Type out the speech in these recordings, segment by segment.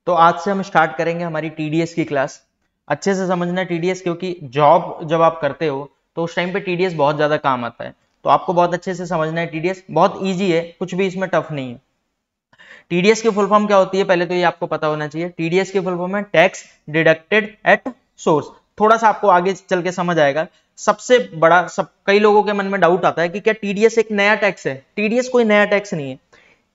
तो आज से हम स्टार्ट करेंगे हमारी टीडीएस की क्लास। अच्छे से समझना टीडीएस, क्योंकि जॉब जब आप करते हो तो उस टाइम पे टीडीएस बहुत ज्यादा काम आता है। तो आपको बहुत अच्छे से समझना है। टीडीएस बहुत इजी है, कुछ भी इसमें टफ नहीं है। टीडीएस की फुल फॉर्म क्या होती है पहले तो ये आपको पता होना चाहिए। टीडीएस की फुल फॉर्म है टैक्स डिडक्टेड एट सोर्स। थोड़ा सा आपको आगे चल के समझ आएगा। सबसे बड़ा कई लोगों के मन में डाउट आता है कि क्या टीडीएस एक नया टैक्स है। टीडीएस कोई नया टैक्स नहीं है।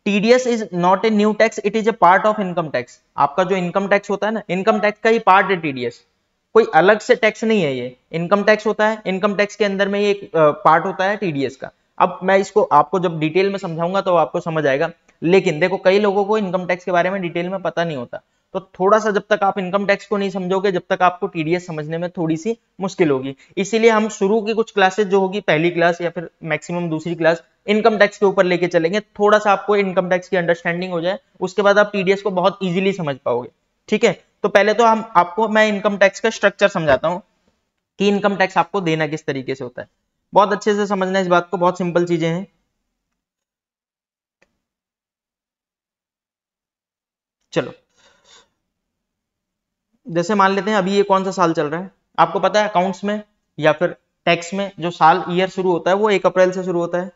TDS is not a new tax, it is a part of income tax. आपका जो इनकम टैक्स होता है ना, इनकम टैक्स का ही पार्ट है टीडीएस। कोई अलग से टैक्स नहीं है। ये इनकम टैक्स होता है, इनकम टैक्स के अंदर में ये एक पार्ट होता है टीडीएस का। अब मैं इसको आपको जब डिटेल में समझाऊंगा तो आपको समझ आएगा। लेकिन देखो, कई लोगों को इनकम टैक्स के बारे में डिटेल में पता नहीं होता। तो थोड़ा सा जब तक आप इनकम टैक्स को नहीं समझोगे, जब तक आपको टीडीएस समझने में थोड़ी सी मुश्किल होगी। इसीलिए हम शुरू की कुछ क्लासेस जो होगी, पहली क्लास या फिर मैक्सिमम दूसरी क्लास, इनकम टैक्स के ऊपर लेके चलेंगे। थोड़ा सा आपको इनकम टैक्स की अंडरस्टैंडिंग हो जाए, उसके बाद आप टीडीएस को बहुत इजीली समझ पाओगे। ठीक है, तो पहले तो मैं इनकम टैक्स का स्ट्रक्चर समझाता हूं कि इनकम टैक्स आपको देना किस तरीके से होता है। बहुत अच्छे से समझना इस बात को, बहुत सिंपल चीजें हैं। चलो, जैसे मान लेते हैं अभी ये कौन सा साल चल रहा है, आपको पता है अकाउंट्स में या फिर टैक्स में जो साल ईयर शुरू होता है वो 1 अप्रैल से शुरू होता है।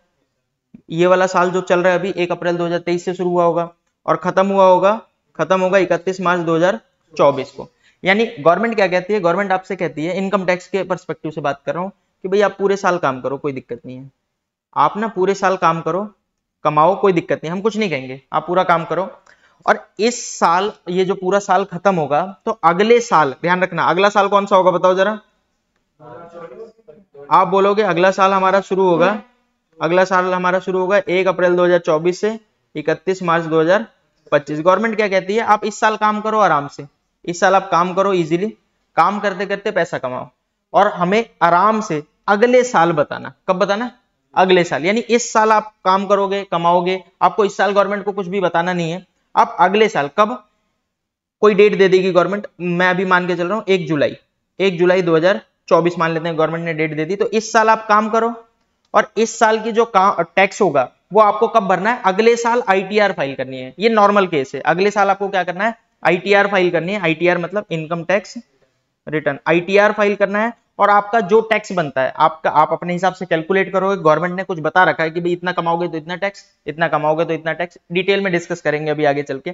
ये वाला साल जो चल रहा है अभी 1 अप्रैल 2023 से शुरू हुआ होगा और खत्म होगा 31 मार्च 2024 को। यानी गवर्नमेंट क्या कहती है, गवर्नमेंट आपसे कहती है, इनकम टैक्स के पर्सपेक्टिव से बात कर रहा हूं, कि भाई आप पूरे साल काम करो, कोई दिक्कत नहीं है। आप ना पूरे साल काम करो, कमाओ, कोई दिक्कत नहीं, हम कुछ नहीं कहेंगे, आप पूरा काम करो। और इस साल ये जो पूरा साल खत्म होगा तो अगले साल, ध्यान रखना, अगला साल कौन सा होगा बताओ जरा। आप बोलोगे अगला साल हमारा शुरू होगा, अगला साल हमारा शुरू होगा 1 अप्रैल 2024 से 31 मार्च 2025। गवर्नमेंट क्या कहती है, आप इस साल काम करो आराम से, इस साल आप काम करो इजीली, काम करते करते पैसा कमाओ, और हमें आराम से अगले साल बताना। कब बताना? अगले साल। यानी इस साल आप काम करोगे, कमाओगे, आपको इस साल गवर्नमेंट को कुछ भी बताना नहीं है। आप अगले साल कब, कोई डेट दे देगी गवर्नमेंट, मैं अभी मान के चल रहा हूं 1 जुलाई 2024 मान लेते हैं, गवर्नमेंट ने डेट दे दी, तो इस साल आप काम करो, और इस साल की जो टैक्स होगा वो आपको कब भरना है? अगले साल आईटीआर फाइल करनी है। ये नॉर्मल केस है। अगले साल आपको क्या करना है? आईटीआर फाइल करनी है। आईटीआर मतलब income tax return, ITR file करना है। और आपका जो टैक्स बनता है आपका, आप अपने हिसाब से कैलकुलेट करोगे। गवर्नमेंट ने कुछ बता रखा है कि भाई इतना कमाओगे तो इतना टैक्स, इतना कमाओगे तो इतना टैक्स। डिटेल में डिस्कस करेंगे अभी आगे चल के।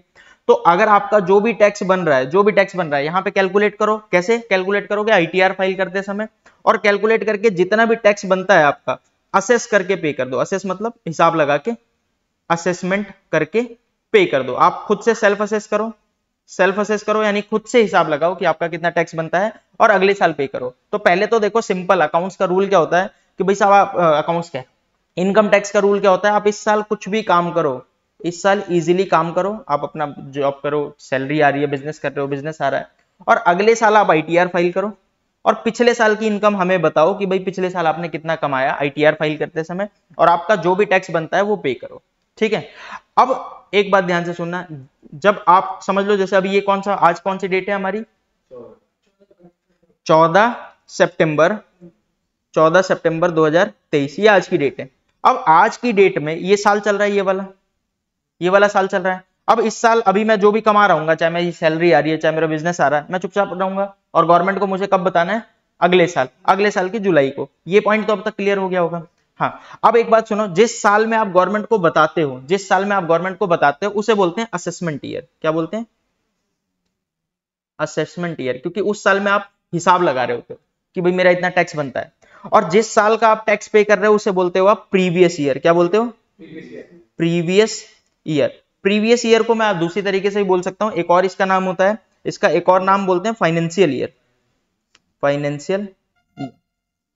तो अगर आपका जो भी टैक्स बन रहा है, यहाँ पे कैलकुलेट करो। कैसे कैलकुलेट करोगे? आईटीआर फाइल करते समय, और कैलकुलेट करके जितना भी टैक्स बनता है आपका, असेस करके पे कर दो। असेस मतलब हिसाब लगा के, असेसमेंट करके पे कर दो। आप खुद से सेल्फ असेस करो, यानी खुद से हिसाब लगाओ कि आपका कितना टैक्स बनता है, और अगले साल पे करो। तो पहले तो देखो, सिंपल अकाउंट्स का रूल क्या होता है कि भाई साहब, आप अकाउंट्स क्या, इनकम टैक्स का रूल क्या होता है, आप इस साल कुछ भी काम करो, इस साल इजीली काम करो, आप अपना जॉब करो, सैलरी आ रही है, बिजनेस कर रहे हो, बिजनेस आ रहा है, और अगले साल आप आईटीआर फाइल करो, और पिछले साल की इनकम हमें बताओ कि भाई पिछले साल आपने कितना कमाया आईटीआर फाइल करते समय, और आपका जो भी टैक्स बनता है वो पे करो। ठीक है। अब एक बात ध्यान से सुनना, जब आप समझ लो, जैसे अभी ये आज कौन सी डेट है हमारी? 14 सितंबर 2023, ये आज की डेट है। अब आज की डेट में ये साल चल रहा है, ये वाला साल चल रहा है। अब इस साल अभी मैं जो भी कमा रहा हूँ, चाहे मेरी सैलरी आ रही है, चाहे मेरा बिजनेस आ रहा है, मैं चुपचाप रहूंगा, और गवर्नमेंट को मुझे कब बताना है? अगले साल की जुलाई को। ये पॉइंट तो अब तक क्लियर हो गया होगा। हाँ, अब एक बात सुनो, जिस साल में आप गवर्नमेंट को बताते हो उसे बोलते हैं असेसमेंट ईयर। क्या बोलते हैं? असेसमेंट ईयर, क्योंकि उस साल में आप हिसाब लगा रहे होते हो कि भाई मेरा इतना टैक्स बनता है। और जिस साल का आप टैक्स पे कर रहे हो उसे बोलते हो आप प्रीवियस ईयर। क्या बोलते हो? Previous year. प्रीवियस ईयर को मैं आप दूसरी तरीके से भी बोल सकता हूं, एक और इसका नाम होता है, इसका एक और नाम बोलते हैं फाइनेंशियल ईयर।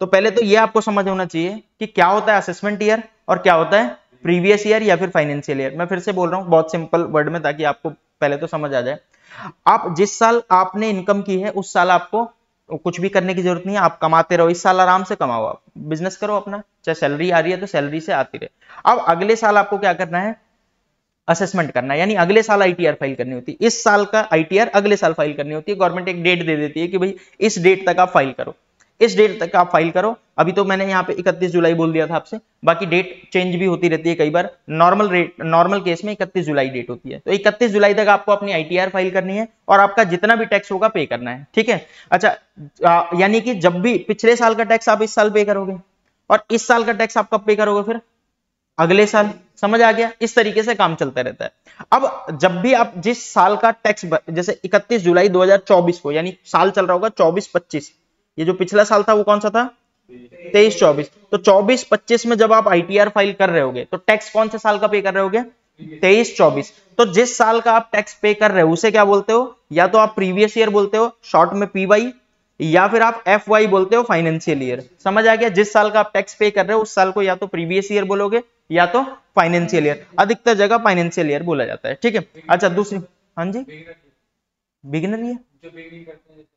तो पहले तो ये आपको समझ होना चाहिए कि क्या होता है असेसमेंट ईयर और क्या होता है प्रीवियस ईयर या फिर फाइनेंशियल ईयर। मैं फिर से बोल रहा हूं बहुत सिंपल वर्ड में, ताकि आपको पहले तो समझ आ जाए। आप जिस साल आपने इनकम की है उस साल आपको कुछ भी करने की जरूरत नहीं है, आप कमाते रहो, इस साल आराम से कमाओ, आप बिजनेस करो अपना, चाहे सैलरी आ रही है तो सैलरी से आती रहे। अब अगले साल आपको क्या करना है? असेसमेंट करना है, यानी अगले साल आईटीआर फाइल करनी होती है। इस साल का आईटीआर अगले साल फाइल करनी होती है। गवर्नमेंट एक डेट दे देती है कि भाई इस डेट तक आप फाइल करो। इस डेट तक आप फाइल करो। अभी तो मैंने यहाँ पे 31 जुलाई बोल दिया था आपसे, बाकी डेट चेंज भी होती रहती है कई बार। नॉर्मल केस में 31 जुलाई डेट होती है, तो 31 जुलाई तक आपको अपनी ITR फाइल करनी है और आपका जितना भी टैक्स होगा पे करना है, ठीक है। अच्छा, यानी कि जब भी पिछले साल का टैक्स आप इस साल पे करोगे और इस साल का टैक्स आप कब पे करोगे, फिर अगले साल। समझ आ गया? इस तरीके से काम चलता रहता है। अब जब भी आप जिस साल का टैक्स, जैसे 31 जुलाई 2024 को, यानी साल चल रहा होगा 24-25, ये जो पिछला साल था वो कौन सा था, 23-24, तो 24-25 में जब आप ITR फाइल कर रहे होगे तो टैक्स कौन से साल का पे कर रहे होगे, 23-24। तो जिस साल का आप टैक्स पे कर रहे हो उसे क्या बोलते हो, या तो आप प्रीवियस ईयर बोलते हो शॉर्ट में PY, या फिर आप FY बोलते हो फाइनेंशियल ईयर। समझ आ गया? जिस साल का आप टैक्स पे कर रहे हो उस साल को या तो प्रीवियस ईयर बोलोगे या तो फाइनेंशियल ईयर, अधिकतर जगह फाइनेंशियल ईयर बोला जाता है, ठीक है। अच्छा, दूसरी, हाँ जी, बिगिनर ईयर,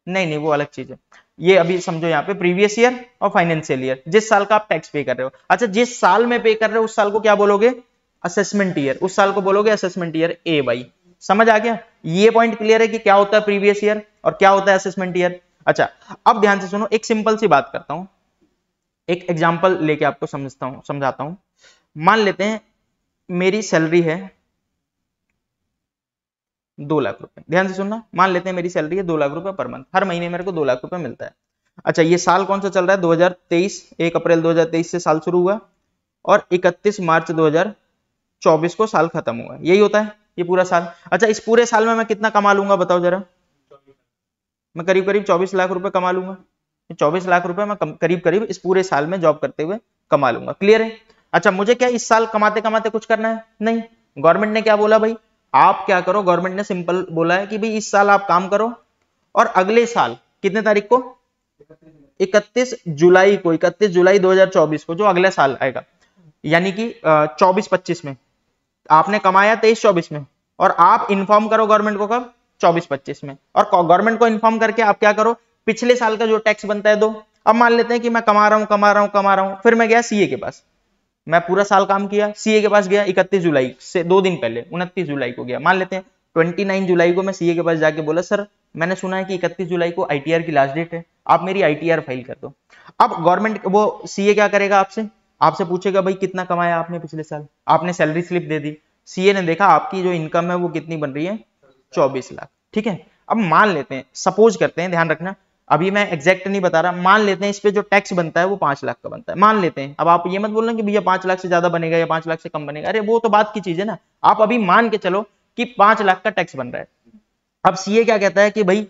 नहीं नहीं वो अलग चीज है। ये अभी समझो यहाँ पे प्रीवियस ईयर और फाइनेंशियल ईयर, जिस साल का आप टैक्स पे कर रहे हो। अच्छा, जिस साल में पे कर रहे हो उस साल को क्या बोलोगे, असेसमेंट ईयर, उस साल को बोलोगे असेसमेंट ईयर AY। समझ आ गया? ये पॉइंट क्लियर है कि क्या होता है प्रीवियस ईयर और क्या होता है असेसमेंट ईयर। अच्छा, अब ध्यान से सुनो, एक सिंपल सी बात करता हूं, एक एग्जांपल लेके आपको समझाता हूं। मान लेते हैं मेरी सैलरी है 2 लाख रुपए, ध्यान से सुनना, मान लेते हैं मेरी सैलरी है 2 लाख रुपए पर मंथ, हर महीने मेरे को 2 लाख रुपए मिलता है। अच्छा, ये साल कौन सा चल रहा है, 2023, 1 अप्रैल 2023 से साल शुरू हुआ और 31 मार्च 2024 को साल खत्म हुआ। यही होता है ये पूरा साल। अच्छा, इस पूरे साल में मैं कितना कमा लूंगा बताओ जरा, मैं करीब करीब 24 लाख रुपए कमा लूंगा। 24 लाख रुपए मैं करीब करीब इस पूरे साल में जॉब करते हुए कमा लूंगा। क्लियर है? अच्छा, मुझे क्या इस साल कमाते कमाते कुछ करना है, नहीं। गवर्नमेंट ने क्या बोला भाई, आप क्या करो, गवर्नमेंट ने सिंपल बोला है कि भाई इस साल आप काम करो और अगले साल कितने तारीख को, 31 जुलाई को, 31 जुलाई 2024 को, जो अगला साल आएगा, यानी कि 24-25 में आपने कमाया 23-24 में, और आप इन्फॉर्म करो गवर्नमेंट को कब, 24-25 में, और गवर्नमेंट को इन्फॉर्म करके आप क्या करो, पिछले साल का जो टैक्स बनता है दो। अब मान लेते हैं कि मैं कमा रहा हूं, फिर मैं गया CA के पास, मैं पूरा साल काम किया, CA के पास गया 31 जुलाई से 2 दिन पहले 29 जुलाई को गया, मान लेते हैं 29 जुलाई को मैं CA के पास जाके बोला, सर मैंने सुना है कि 31 जुलाई को ITR की लास्ट डेट है, आप मेरी ITR फाइल कर दो। अब गवर्नमेंट वो CA क्या करेगा, आपसे पूछेगा भाई कितना कमाया आपने पिछले साल, आपने सैलरी स्लिप दे दी, CA ने देखा आपकी जो इनकम है वो कितनी बन रही है, 24 लाख, ठीक है। अब मान लेते हैं, सपोज करते हैं, ध्यान रखना अभी मैं एग्जैक्ट नहीं बता रहा, मान लेते हैं इस पे जो टैक्स बनता है वो 5 लाख का बनता है, मान लेते हैं। अब आप ये मत बोलना कि भैया 5 लाख से ज्यादा बनेगा या 5 लाख से कम बनेगा, अरे वो तो बात की चीज है ना, आप अभी मान के चलो कि 5 लाख का टैक्स बन रहा है। अब CA क्या कहता है कि भाई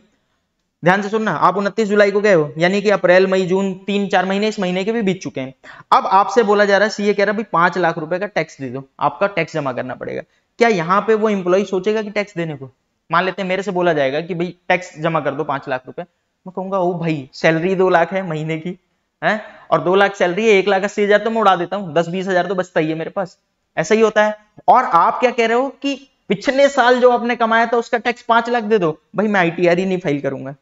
ध्यान से सुनना, आप 29 जुलाई को गए हो, यानी कि अप्रैल मई जून 3-4 महीने इस महीने के भी बीत चुके हैं। अब आपसे बोला जा रहा है, CA कह रहा है भाई 5 लाख रुपए का टैक्स दे दो, आपका टैक्स जमा करना पड़ेगा। क्या यहाँ पे वो एम्प्लॉय सोचेगा कि टैक्स देने को, मान लेते हैं मेरे से बोला जाएगा कि भाई टैक्स जमा कर दो 5 लाख रुपए, मैं कहूंगा ओ भाई सैलरी 2 लाख है महीने की है, और 2 लाख सैलरी है, 1,80,000 तो मैं उड़ा देता हूँ, 10-20 हजार तो बचता ही है मेरे पास, ऐसा ही होता है। और आप क्या कह रहे हो कि पिछले साल जो आपने कमाया था उसका टैक्स 5 लाख दे दो, भाई मैं ITR ही नहीं फाइल करूंगा,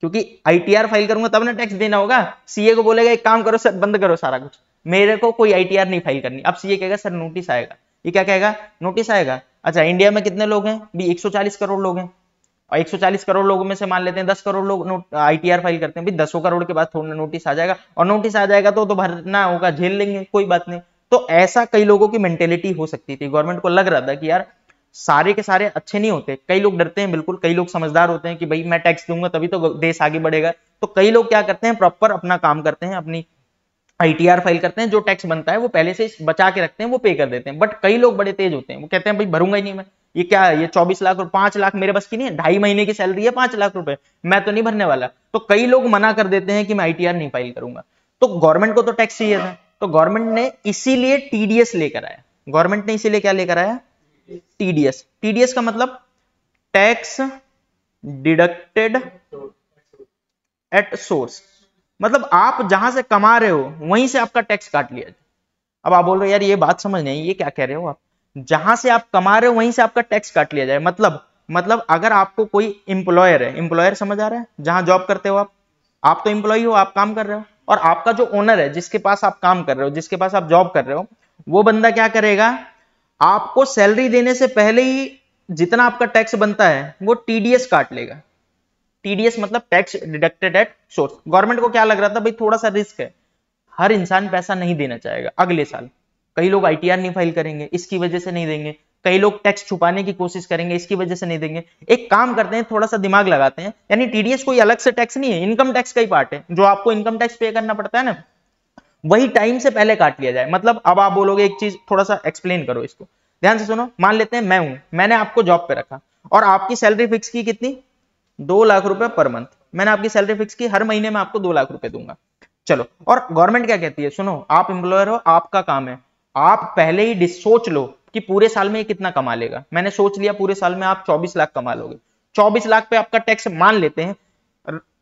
क्योंकि ITR फाइल करूंगा तब ना टैक्स देना होगा। CA को बोलेगा एक काम करो सर, बंद करो सारा कुछ, मेरे को कोई ITR नहीं फाइल करनी। अब CA कहेगा सर नोटिस आएगा, ये क्या कहेगा, नोटिस आएगा। अच्छा, इंडिया में कितने लोग हैं भी, 140 करोड़ लोग हैं, और 140 करोड़ लोगों में से मान लेते हैं 10 करोड़ लोग ITR फाइल करते हैं, भाई 10 करोड़ के बाद थोड़ा नोटिस आ जाएगा, और नोटिस आ जाएगा तो भरना होगा, झेल लेंगे, कोई बात नहीं। तो ऐसा कई लोगों की मेंटेलिटी हो सकती थी, गवर्नमेंट को लग रहा था कि यार सारे के सारे अच्छे नहीं होते, कई लोग डरते हैं, बिल्कुल कई लोग समझदार होते हैं कि भाई मैं टैक्स दूंगा तभी तो देश आगे बढ़ेगा। तो कई लोग क्या करते हैं, प्रॉपर अपना काम करते हैं, अपनी ITR फाइल करते हैं, जो टैक्स बनता है वो पहले से बचा के रखते हैं, वो पे कर देते हैं। बट कई लोग बड़े तेज होते हैं, वो कहते हैं भाई भरूंगा ही नहीं मैं, ये क्या है, ये 24 लाख और 5 लाख मेरे बस की नहीं है, 2.5 महीने की सैलरी है 5 लाख रुपए, मैं तो नहीं भरने वाला। तो कई लोग मना कर देते हैं कि मैं ITR नहीं फाइल करूंगा। तो गवर्नमेंट को तो टैक्स चाहिए था, तो गवर्नमेंट ने इसीलिए TDS लेकर आया, गवर्नमेंट ने इसीलिए क्या लेकर आया, TDS का मतलब टैक्स डिडक्टेड एट सोर्स, मतलब आप जहां से कमा रहे हो वहीं से आपका टैक्स काट लिया जाए। अब आप बोल रहे हो यार ये बात समझ नहीं, ये क्या कह रहे हो आप, जहां से आप कमा रहे हो वहीं से आपका टैक्स काट लिया जाए, मतलब अगर आपको कोई एम्प्लॉयर है, एम्प्लॉयर समझ आ रहा है, जहां जॉब करते हो आप तो एम्प्लॉय हो, आप काम कर रहे हो, और आपका जो ओनर है, जिसके पास आप काम कर रहे हो, जिसके पास आप जॉब कर रहे हो, वो बंदा क्या करेगा, आपको सैलरी देने से पहले ही जितना आपका टैक्स बनता है वो TDS काट लेगा। टीडीएस मतलब tax deducted at source. Government को क्या लग रहा था भाई थोड़ा सा रिस्क है, हर इंसान पैसा नहीं देना चाहेगा अगले साल, कई लोग आईटीआर नहीं फाइल करेंगे इसकी वजह से नहीं देंगे, कई लोग टैक्स छुपाने की कोशिश करेंगे इसकी वजह से नहीं देंगे। एक काम करते हैं, थोड़ा सा दिमाग लगाते हैं, यानी टीडीएस कोई अलग से टैक्स नहीं है, इनकम टैक्स का ही पार्ट है, जो आपको इनकम टैक्स पे करना पड़ता है ना, वही टाइम से पहले काट लिया जाए। मतलब अब आप बोलोगे एक चीज थोड़ा सा एक्सप्लेन करो इसको, ध्यान से सुनो। मान लेते हैं मैं हूं, मैंने आपको जॉब पे रखा और आपकी सैलरी फिक्स की कितनी, 2 लाख रुपए पर मंथ, मैंने आपकी सैलरी फिक्स की, हर महीने में आपको 2 लाख रुपए दूंगा। चलो, और गवर्नमेंट क्या कहती है, सुनो आप एम्प्लॉयर हो, आपका काम है आप पहले ही सोच लो कि पूरे साल में ये कितना कमा लेगा। मैंने सोच लिया पूरे साल में आप 24 लाख कमा लोगे, 24 लाख पे आपका टैक्स मान लेते हैं,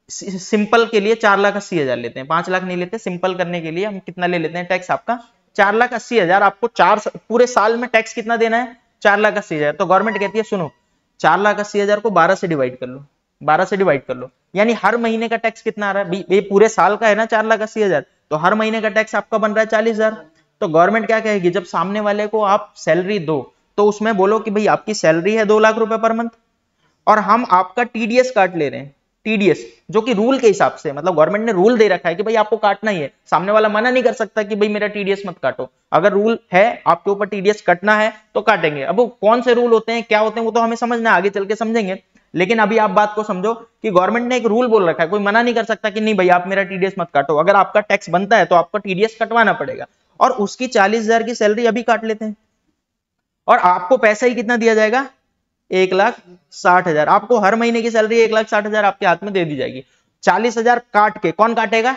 सिंपल के लिए 4,80,000 लेते हैं, 5 लाख नहीं लेते, सिंपल करने के लिए हम कितना ले लेते हैं टैक्स आपका 4,80,000। आपको पूरे साल में टैक्स कितना देना है, 4,80,000। तो गवर्नमेंट कहती है सुनो 4,80,000 को 12 से डिवाइड कर लो, 12 से डिवाइड कर लो, यानी हर महीने का टैक्स कितना आ रहा है, ये पूरे साल का है ना 4,80,000, तो हर महीने का टैक्स आपका बन रहा है 40,000। तो गवर्नमेंट क्या कहेगी, जब सामने वाले को आप सैलरी दो तो उसमें बोलो कि भाई आपकी सैलरी है 2 लाख रुपए पर मंथ और हम आपका टीडीएस काट ले रहे हैं, टीडीएस जो कि रूल के हिसाब से, मतलब गवर्नमेंट ने रूल दे रखा है कि भाई आपको काटना ही है, सामने वाला मना नहीं कर सकता कि भाई मेरा टीडीएस मत काटो, अगर रूल है आपके ऊपर टीडीएस कटना है तो काटेंगे। अब वो कौन से रूल होते हैं क्या होते हैं वो तो हमें समझना है, आगे चल के समझेंगे, लेकिन अभी आप बात को समझो कि गवर्नमेंट ने एक रूल बोल रखा है, कोई मना नहीं कर सकता कि नहीं भाई आप मेरा टीडीएस मत काटो, अगर आपका टैक्स बनता है तो आपको टीडीएस कटवाना पड़ेगा। और उसकी 40,000 की सैलरी अभी काट लेते हैं और आपको पैसा ही कितना दिया जाएगा, 1,60,000। आपको हर महीने की सैलरी 1,60,000 आपके हाथ में दे दी जाएगी। 40,000 काट के कौन काटेगा,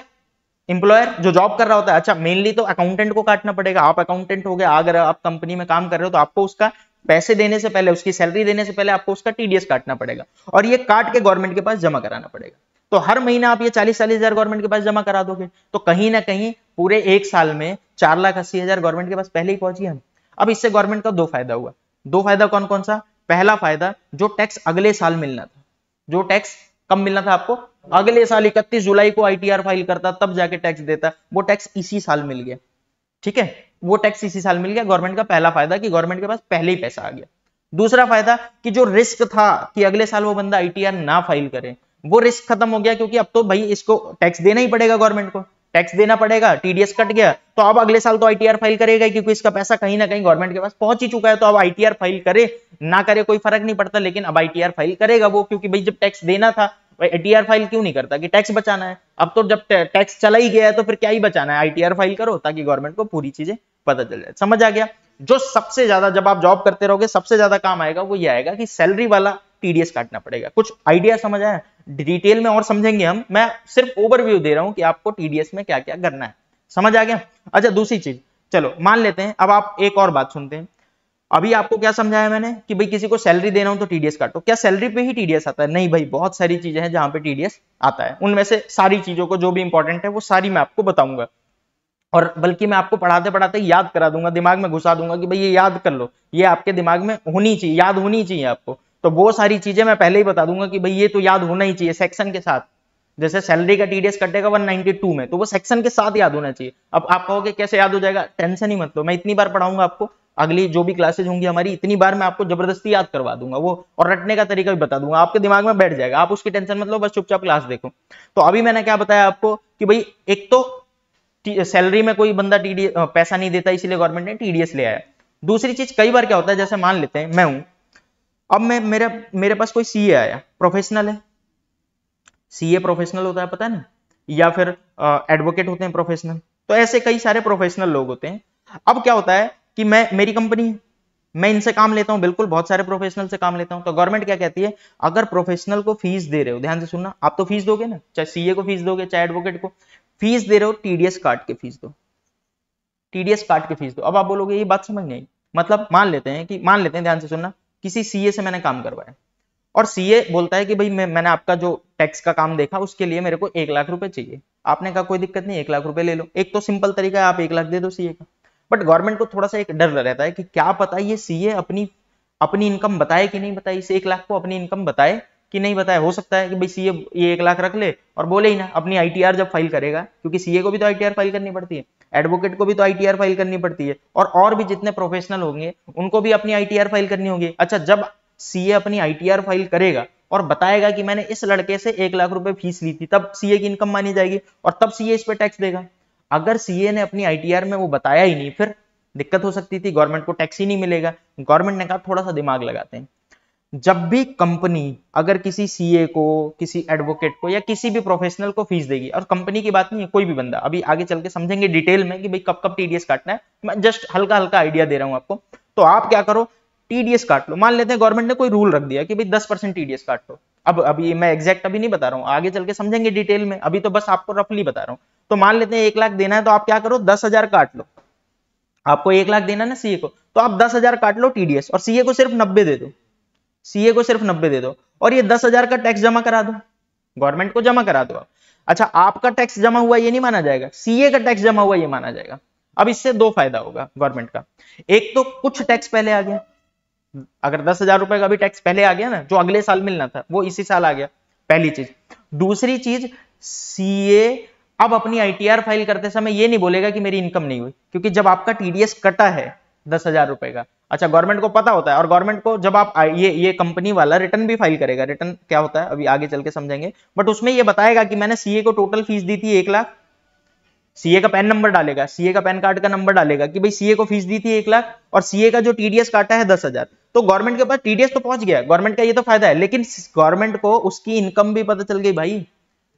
एम्प्लॉयर जो जॉब कर रहा होता है। अच्छा, मेनली तो अकाउंटेंट को काटना पड़ेगा, आप अकाउंटेंट हो गए, अगर आप कंपनी में काम कर रहे हो तो आपको उसका पैसे देने से पहले, उसकी सैलरी देने से पहले आपको उसका टीडीएस काटना पड़ेगा और ये काट के गवर्नमेंट के पास जमा कराना पड़ेगा। तो हर महीना आप ये 40,000 गवर्नमेंट के पास जमा करा दोगे तो कहीं ना कहीं पूरे एक साल में 4,80,000 गवर्नमेंट के पास पहले ही पहुंची हम। अब इससे गवर्नमेंट का दो फायदा हुआ, दो फायदा कौन कौन सा, पहला फायदा जो टैक्स अगले साल मिलना था, जो टैक्स कब मिलना था आपको, अगले साल 31 जुलाई को आईटीआर फाइल करता तब जाके टैक्स देता, वो टैक्स इसी साल मिल गया। ठीक है, वो टैक्स इसी साल मिल गया, गवर्नमेंट का पहला फायदा कि गवर्नमेंट के पास पहले ही पैसा आ गया। दूसरा फायदा कि जो रिस्क था कि अगले साल वो बंदा आईटीआर ना फाइल करे, वो रिस्क खत्म हो गया, क्योंकि अब तो भाई इसको टैक्स देना ही पड़ेगा, गवर्नमेंट को टैक्स देना पड़ेगा, टीडीएस कट गया तो अब अगले साल तो आईटीआर फाइल करेगा, क्योंकि इसका पैसा कहीं ना कहीं गवर्नमेंट के पास पहुंच ही चुका है। तो अब आईटीआर फाइल करे ना करे कोई फर्क नहीं पड़ता, लेकिन अब आईटीआर फाइल करेगा वो, क्योंकि भाई जब टैक्स देना था आईटीआर फाइल क्यों नहीं करता कि टैक्स बचाना है, अब तो जब टैक्स चला ही गया है तो फिर क्या ही बचाना है, आईटीआर फाइल करो ताकि गवर्नमेंट को पूरी चीजें पता चल जाए। समझ आ गया। जो सबसे ज्यादा जब आप जॉब करते रहोगे सबसे ज्यादा काम आएगा वो ये आएगा कि सैलरी वाला टीडीएस काटना पड़ेगा। कुछ आइडिया समझ आया, डिटेल में और समझेंगे हम, मैं सिर्फ ओवरव्यू दे रहा हूं कि आपको टीडीएस में क्या क्या करना है। समझ आ गया। अच्छा, दूसरी चीज, चलो मान लेते हैं, अब आप एक और बात सुनते हैं। अभी आपको क्या समझाया मैंने कि भाई किसी को सैलरी देना हो तो टीडीएस काटो, क्या सैलरी पे ही टीडीएस आता है? नहीं भाई, बहुत सारी चीजें हैं जहां पे टीडीएस आता है, उनमें से सारी चीजों को जो भी इंपॉर्टेंट है वो सारी मैं आपको बताऊंगा, और बल्कि मैं आपको पढ़ाते पढ़ाते याद करा दूंगा, दिमाग में घुसा दूंगा कि भाई ये याद कर लो, ये आपके दिमाग में होनी चाहिए, याद होनी चाहिए आपको। तो वो सारी चीजें मैं पहले ही बता दूंगा कि भाई ये तो याद होना ही चाहिए सेक्शन के साथ। जैसे सैलरी का टीडीएस कटेगा 192 में, तो वो सेक्शन के साथ याद होना चाहिए। अब आप कहोगे कैसे याद हो जाएगा, टेंशन ही मत लो, मैं इतनी बार पढ़ाऊंगा आपको, अगली जो भी क्लासेज होंगी हमारी, इतनी बार मैं आपको जबरदस्ती याद करवा दूंगा वो, और रटने का तरीका भी बता दूंगा, आपके दिमाग में बैठ जाएगा, आप उसकी टेंशन मत लो, बस चुपचाप क्लास देखो। तो अभी मैंने क्या बताया आपको कि भाई एक तो सैलरी में कोई बंदा टीडीएस पैसा नहीं देता, इसीलिए गवर्नमेंट ने टीडीएस ले आया। दूसरी चीज, कई बार क्या होता है, जैसे मान लेते हैं मैं हूं, अब मैं मेरे पास कोई सीए आया, प्रोफेशनल है, सीए प्रोफेशनल होता है पता है ना, या फिर एडवोकेट होते हैं प्रोफेशनल, तो ऐसे कई सारे प्रोफेशनल लोग होते हैं। अब क्या होता है कि मेरी कंपनी है, मैं इनसे काम लेता हूं, बिल्कुल बहुत सारे प्रोफेशनल से काम लेता हूं, तो गवर्नमेंट क्या कहती है, अगर प्रोफेशनल को फीस दे रहे हो, ध्यान से सुनना, आप तो फीस दोगे ना, चाहे सीए को फीस दोगे चाहे एडवोकेट को फीस दे रहे हो, टीडीएस काट के फीस दो, टीडीएस काट के फीस दो। अब आप बोलोगे ये बात समझ नहीं आई, मतलब मान लेते हैं ध्यान से सुनना, किसी सीए से मैंने काम करवाया और सीए बोलता है कि भाई मैंने आपका जो टैक्स का काम देखा उसके लिए मेरे को 1 लाख रुपए चाहिए। आपने कहा कोई दिक्कत नहीं, 1 लाख रुपए ले लो, एक तो सिंपल तरीका है, आप 1 लाख दे दो सीए का। बट गवर्नमेंट को थोड़ा सा एक डर रहता है कि क्या पता ये सीए अपनी इनकम बताए कि नहीं बताए, इस 1 लाख को अपनी इनकम बताए कि नहीं बताए। हो सकता है कि भाई सीए ये 1 लाख रख ले और बोले ही ना, अपनी आईटीआर जब फाइल करेगा, क्योंकि सीए को भी तो आईटीआर फाइल करनी पड़ती है, एडवोकेट को भी तो आईटीआर फाइल करनी पड़ती है, और भी जितने प्रोफेशनल होंगे उनको भी अपनी आईटीआर फाइल करनी होगी। अच्छा, जब सीए अपनी आईटीआर फाइल करेगा और बताएगा कि मैंने इस लड़के से 1 लाख रुपए फीस ली थी, तब सीए की इनकम मानी जाएगी और तब सीए इस पे टैक्स देगा। अगर सीए ने अपनी आईटीआर में वो बताया ही नहीं, फिर दिक्कत हो सकती थी, गवर्नमेंट को टैक्स ही नहीं मिलेगा। गवर्नमेंट ने कहा थोड़ा सा दिमाग लगाते हैं, जब भी कंपनी अगर किसी सीए को, किसी एडवोकेट को या किसी भी प्रोफेशनल को फीस देगी, और कंपनी की बात नहीं है, कोई भी बंदा, अभी आगे चल के समझेंगे डिटेल में कि भाई कब कब टीडीएस काटना है, मैं जस्ट हल्का हल्का आइडिया दे रहा हूं आपको। तो आप क्या करो, टीडीएस काट लो। मान लेते हैं गवर्नमेंट ने कोई रूल रख दिया कि भाई 10% टीडीएस काट लो। अब अभी मैं एग्जैक्ट अभी नहीं बता रहा हूं, आगे चल के समझेंगे डिटेल में, अभी तो बस आपको रफली बता रहा हूं। तो मान लेते हैं 1 लाख देना है, तो आप क्या करो, 10,000 काट लो। आपको 1 लाख देना ना सीए को, तो आप 10,000 काट लो टीडीएस, और सीए को सिर्फ 90 दे दो, सीए को सिर्फ 90 दे दो, और ये 10,000 का टैक्स जमा करा दो, गवर्नमेंट को जमा करा दो आप। अच्छा, आपका टैक्स जमा हुआ ये नहीं माना जाएगा, सीए का टैक्स जमा हुआ ये माना जाएगा। अब इससे दो फायदा होगा गवर्नमेंट का, एक तो कुछ टैक्स पहले आ गया, अगर 10,000 रुपए का भी टैक्स पहले आ गया ना, जो अगले साल मिलना था वो इसी साल आ गया, पहली चीज। दूसरी चीज, सीए अब अपनी आईटीआर फाइल करते समय ये नहीं बोलेगा कि मेरी इनकम नहीं हुई, क्योंकि जब आपका टीडीएस कटा है 10,000 रुपए का, अच्छा गवर्नमेंट को पता होता है, और गवर्नमेंट को जब आप ये कंपनी वाला रिटर्न भी फाइल करेगा, रिटर्न क्या होता है अभी आगे चल के समझेंगे, बट उसमें ये बताएगा कि मैंने सीए को टोटल फीस दी थी 1 लाख, सीए का पैन नंबर डालेगा, सीए का पैन कार्ड का नंबर डालेगा कि भाई सीए को फीस दी थी 1 लाख और सीए का जो टीडीएस काटा है 10,000। तो गवर्नमेंट के पास टीडीएस तो पहुंच गया, गवर्नमेंट का ये तो फायदा है, लेकिन गवर्नमेंट को उसकी इनकम भी पता चल गई भाई,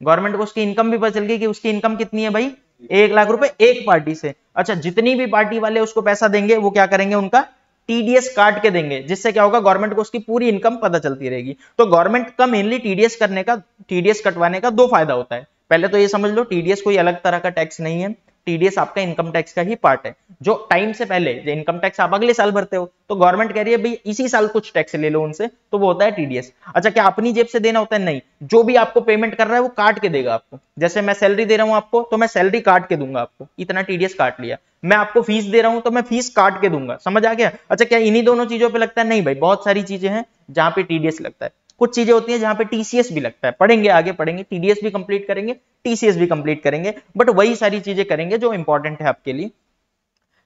गवर्नमेंट को उसकी इनकम भी पता चल गई कि उसकी इनकम कितनी है भाई, 1 लाख रुपए एक पार्टी से। अच्छा, जितनी भी पार्टी वाले उसको पैसा देंगे वो क्या करेंगे, उनका टीडीएस काट के देंगे, जिससे क्या होगा, गवर्नमेंट को उसकी पूरी इनकम पता चलती रहेगी। तो गवर्नमेंट का मेनली टीडीएस कटवाने का दो फायदा होता है। पहले तो ये समझ लो, टीडीएस कोई अलग तरह का टैक्स नहीं है, टीडीएस आपका इनकम टैक्स का ही पार्ट है, जो टाइम से पहले, जो इनकम टैक्स आप अगले साल भरते हो, तो गवर्नमेंट कह रही है भाई इसी साल कुछ टैक्स ले लो उनसे, तो वो होता है टीडीएस। अच्छा, क्या अपनी जेब से देना होता है, नहीं, जो भी आपको पेमेंट कर रहा है वो काट के देगा आपको। जैसे मैं सैलरी दे रहा हूं आपको, तो मैं सैलरी काट के दूंगा आपको, इतना टीडीएस काट लिया। मैं आपको फीस दे रहा हूं तो मैं फीस काट के दूंगा, समझ आ गया। अच्छा, क्या इन्हीं दोनों चीजों पे लगता है, नहीं भाई, बहुत सारी चीजें हैं जहां पे टीडीएस लगता है, कुछ चीजें होती हैं जहां पे टीसीएस भी लगता है, पढ़ेंगे आगे पढ़ेंगे, टीडीएस भी कंप्लीट करेंगे, टीसीएस भी कंप्लीट करेंगे, बट वही सारी चीजें करेंगे जो इंपॉर्टेंट है आपके लिए।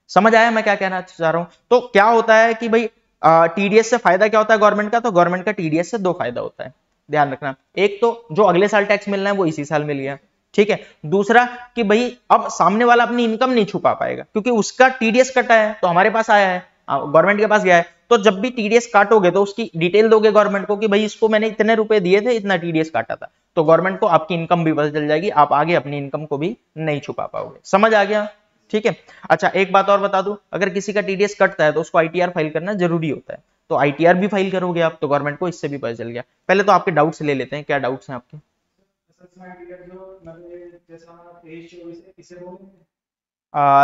समझ आया मैं क्या कहना चाह रहा हूं। तो क्या होता है कि भाई टीडीएस से फायदा क्या होता है गवर्नमेंट का, तो गवर्नमेंट का टीडीएस से दो फायदा होता है, ध्यान रखना। एक तो जो अगले साल टैक्स मिलना है वो इसी साल मिल गया, ठीक है। दूसरा कि भाई अब सामने वाला अपनी इनकम नहीं छुपा पाएगा, क्योंकि उसका टीडीएस कटा है तो हमारे पास आया है, गवर्नमेंट के पास गया है, तो जब भी टीडीएस काटोगे तो उसकी डिटेल दोगे गवर्नमेंट को कि भाई इसको मैंने इतने रुपए दिए थे, इतना टीडीएस काटा था, तो गवर्नमेंट को आपकी इनकम भी पता चल जाएगी, आप आगे अपनी इनकम को भी नहीं छुपा पाओगे। समझ आ गया, ठीक है। अच्छा, एक बात और बता दूं, अगर किसी का टीडीएस कटता है तो उसको आईटीआर फाइल करना जरूरी होता है, तो आईटीआर भी फाइल करोगे आप तो गवर्नमेंट को इससे भी पता चल गया। पहले तो आपके डाउट्स ले लेते हैं, क्या डाउट्स हैं आपके।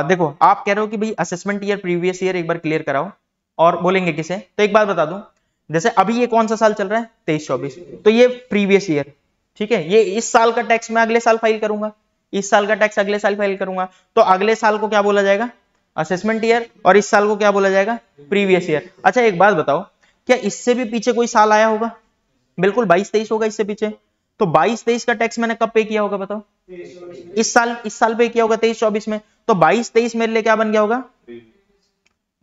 देखो, आप कह रहे हो कि भाई असेसमेंट ईयर प्रीवियस ईयर एक बार क्लियर कराओ, और बोलेंगे किसे, तो एक बात बता दूं, जैसे अभी ये कौन सा साल चल रहा है, 23-24, तो ये प्रीवियस ईयर, ठीक है, ये इस साल का टैक्स मैं अगले साल फाइल करूंगा, इस साल का टैक्स अगले साल फाइल करूंगा, तो अगले साल को क्या बोला जाएगा, असेसमेंट ईयर, और इस साल को क्या बोला जाएगा, प्रीवियस ईयर। अच्छा, एक बात बताओ, क्या इससे भी पीछे कोई साल आया होगा, बिल्कुल 22-23 होगा इससे पीछे, तो 22-23 का टैक्स मैंने कब पे किया होगा बताओ, इस साल पे किया होगा 23-24 में, तो 22-23 मेरे लिए क्या बन गया होगा,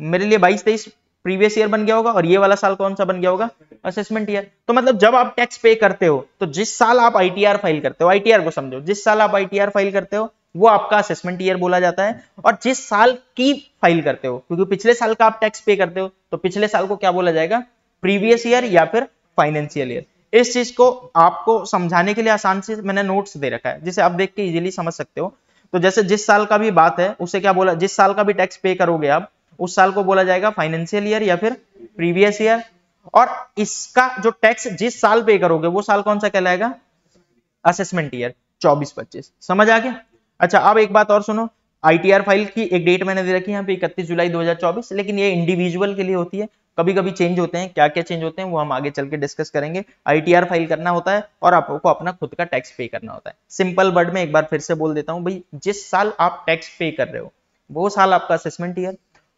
मेरे लिए 22-23 प्रीवियस ईयर बन गया होगा, और ये वाला साल कौन सा बन गया होगा, असेसमेंट ईयर। तो मतलब जब आप टैक्स पे करते हो, तो जिस साल आप आईटीआर फाइल करते हो, आईटीआर को समझो, जिस साल आप आईटीआर फाइल करते हो वो आपका असेसमेंट ईयर बोला जाता है, और जिस साल की फाइल करते हो, क्योंकि पिछले साल का आप टैक्स पे करते हो, तो पिछले साल को क्या बोला जाएगा, प्रीवियस ईयर या फिर फाइनेंशियल ईयर। इस चीज को आपको समझाने के लिए आसान से मैंने नोट्स दे रखा है, जिसे आप देख के इजीली समझ सकते हो। तो जैसे जिस साल का भी बात है उसे क्या बोला, जिस साल का भी टैक्स पे करोगे आप, उस साल को बोला जाएगा फाइनेंशियल ईयर या फिर प्रीवियस ईयर, और इसका जो टैक्स जिस साल पे करोगे वो साल कौन सा कहलाएगा, असेसमेंट ईयर 24-25। समझ आ गया। अच्छा, अब एक बात और सुनो, आईटीआर फाइल की एक डेट मैंने दे रखी है यहाँ पे 31 जुलाई 2024, लेकिन ये इंडिविजुअल के लिए होती है, कभी कभी चेंज होते हैं, क्या क्या चेंज होते हैं वो हम आगे चल के डिस्कस करेंगे। आईटीआर फाइल करना होता है और आपको अपना खुद का टैक्स पे करना होता है। सिंपल वर्ड में एक बार फिर से बोल देता हूं भाई, जिस साल आप टैक्स पे कर रहे हो वो साल आपका असेसमेंट ईयर,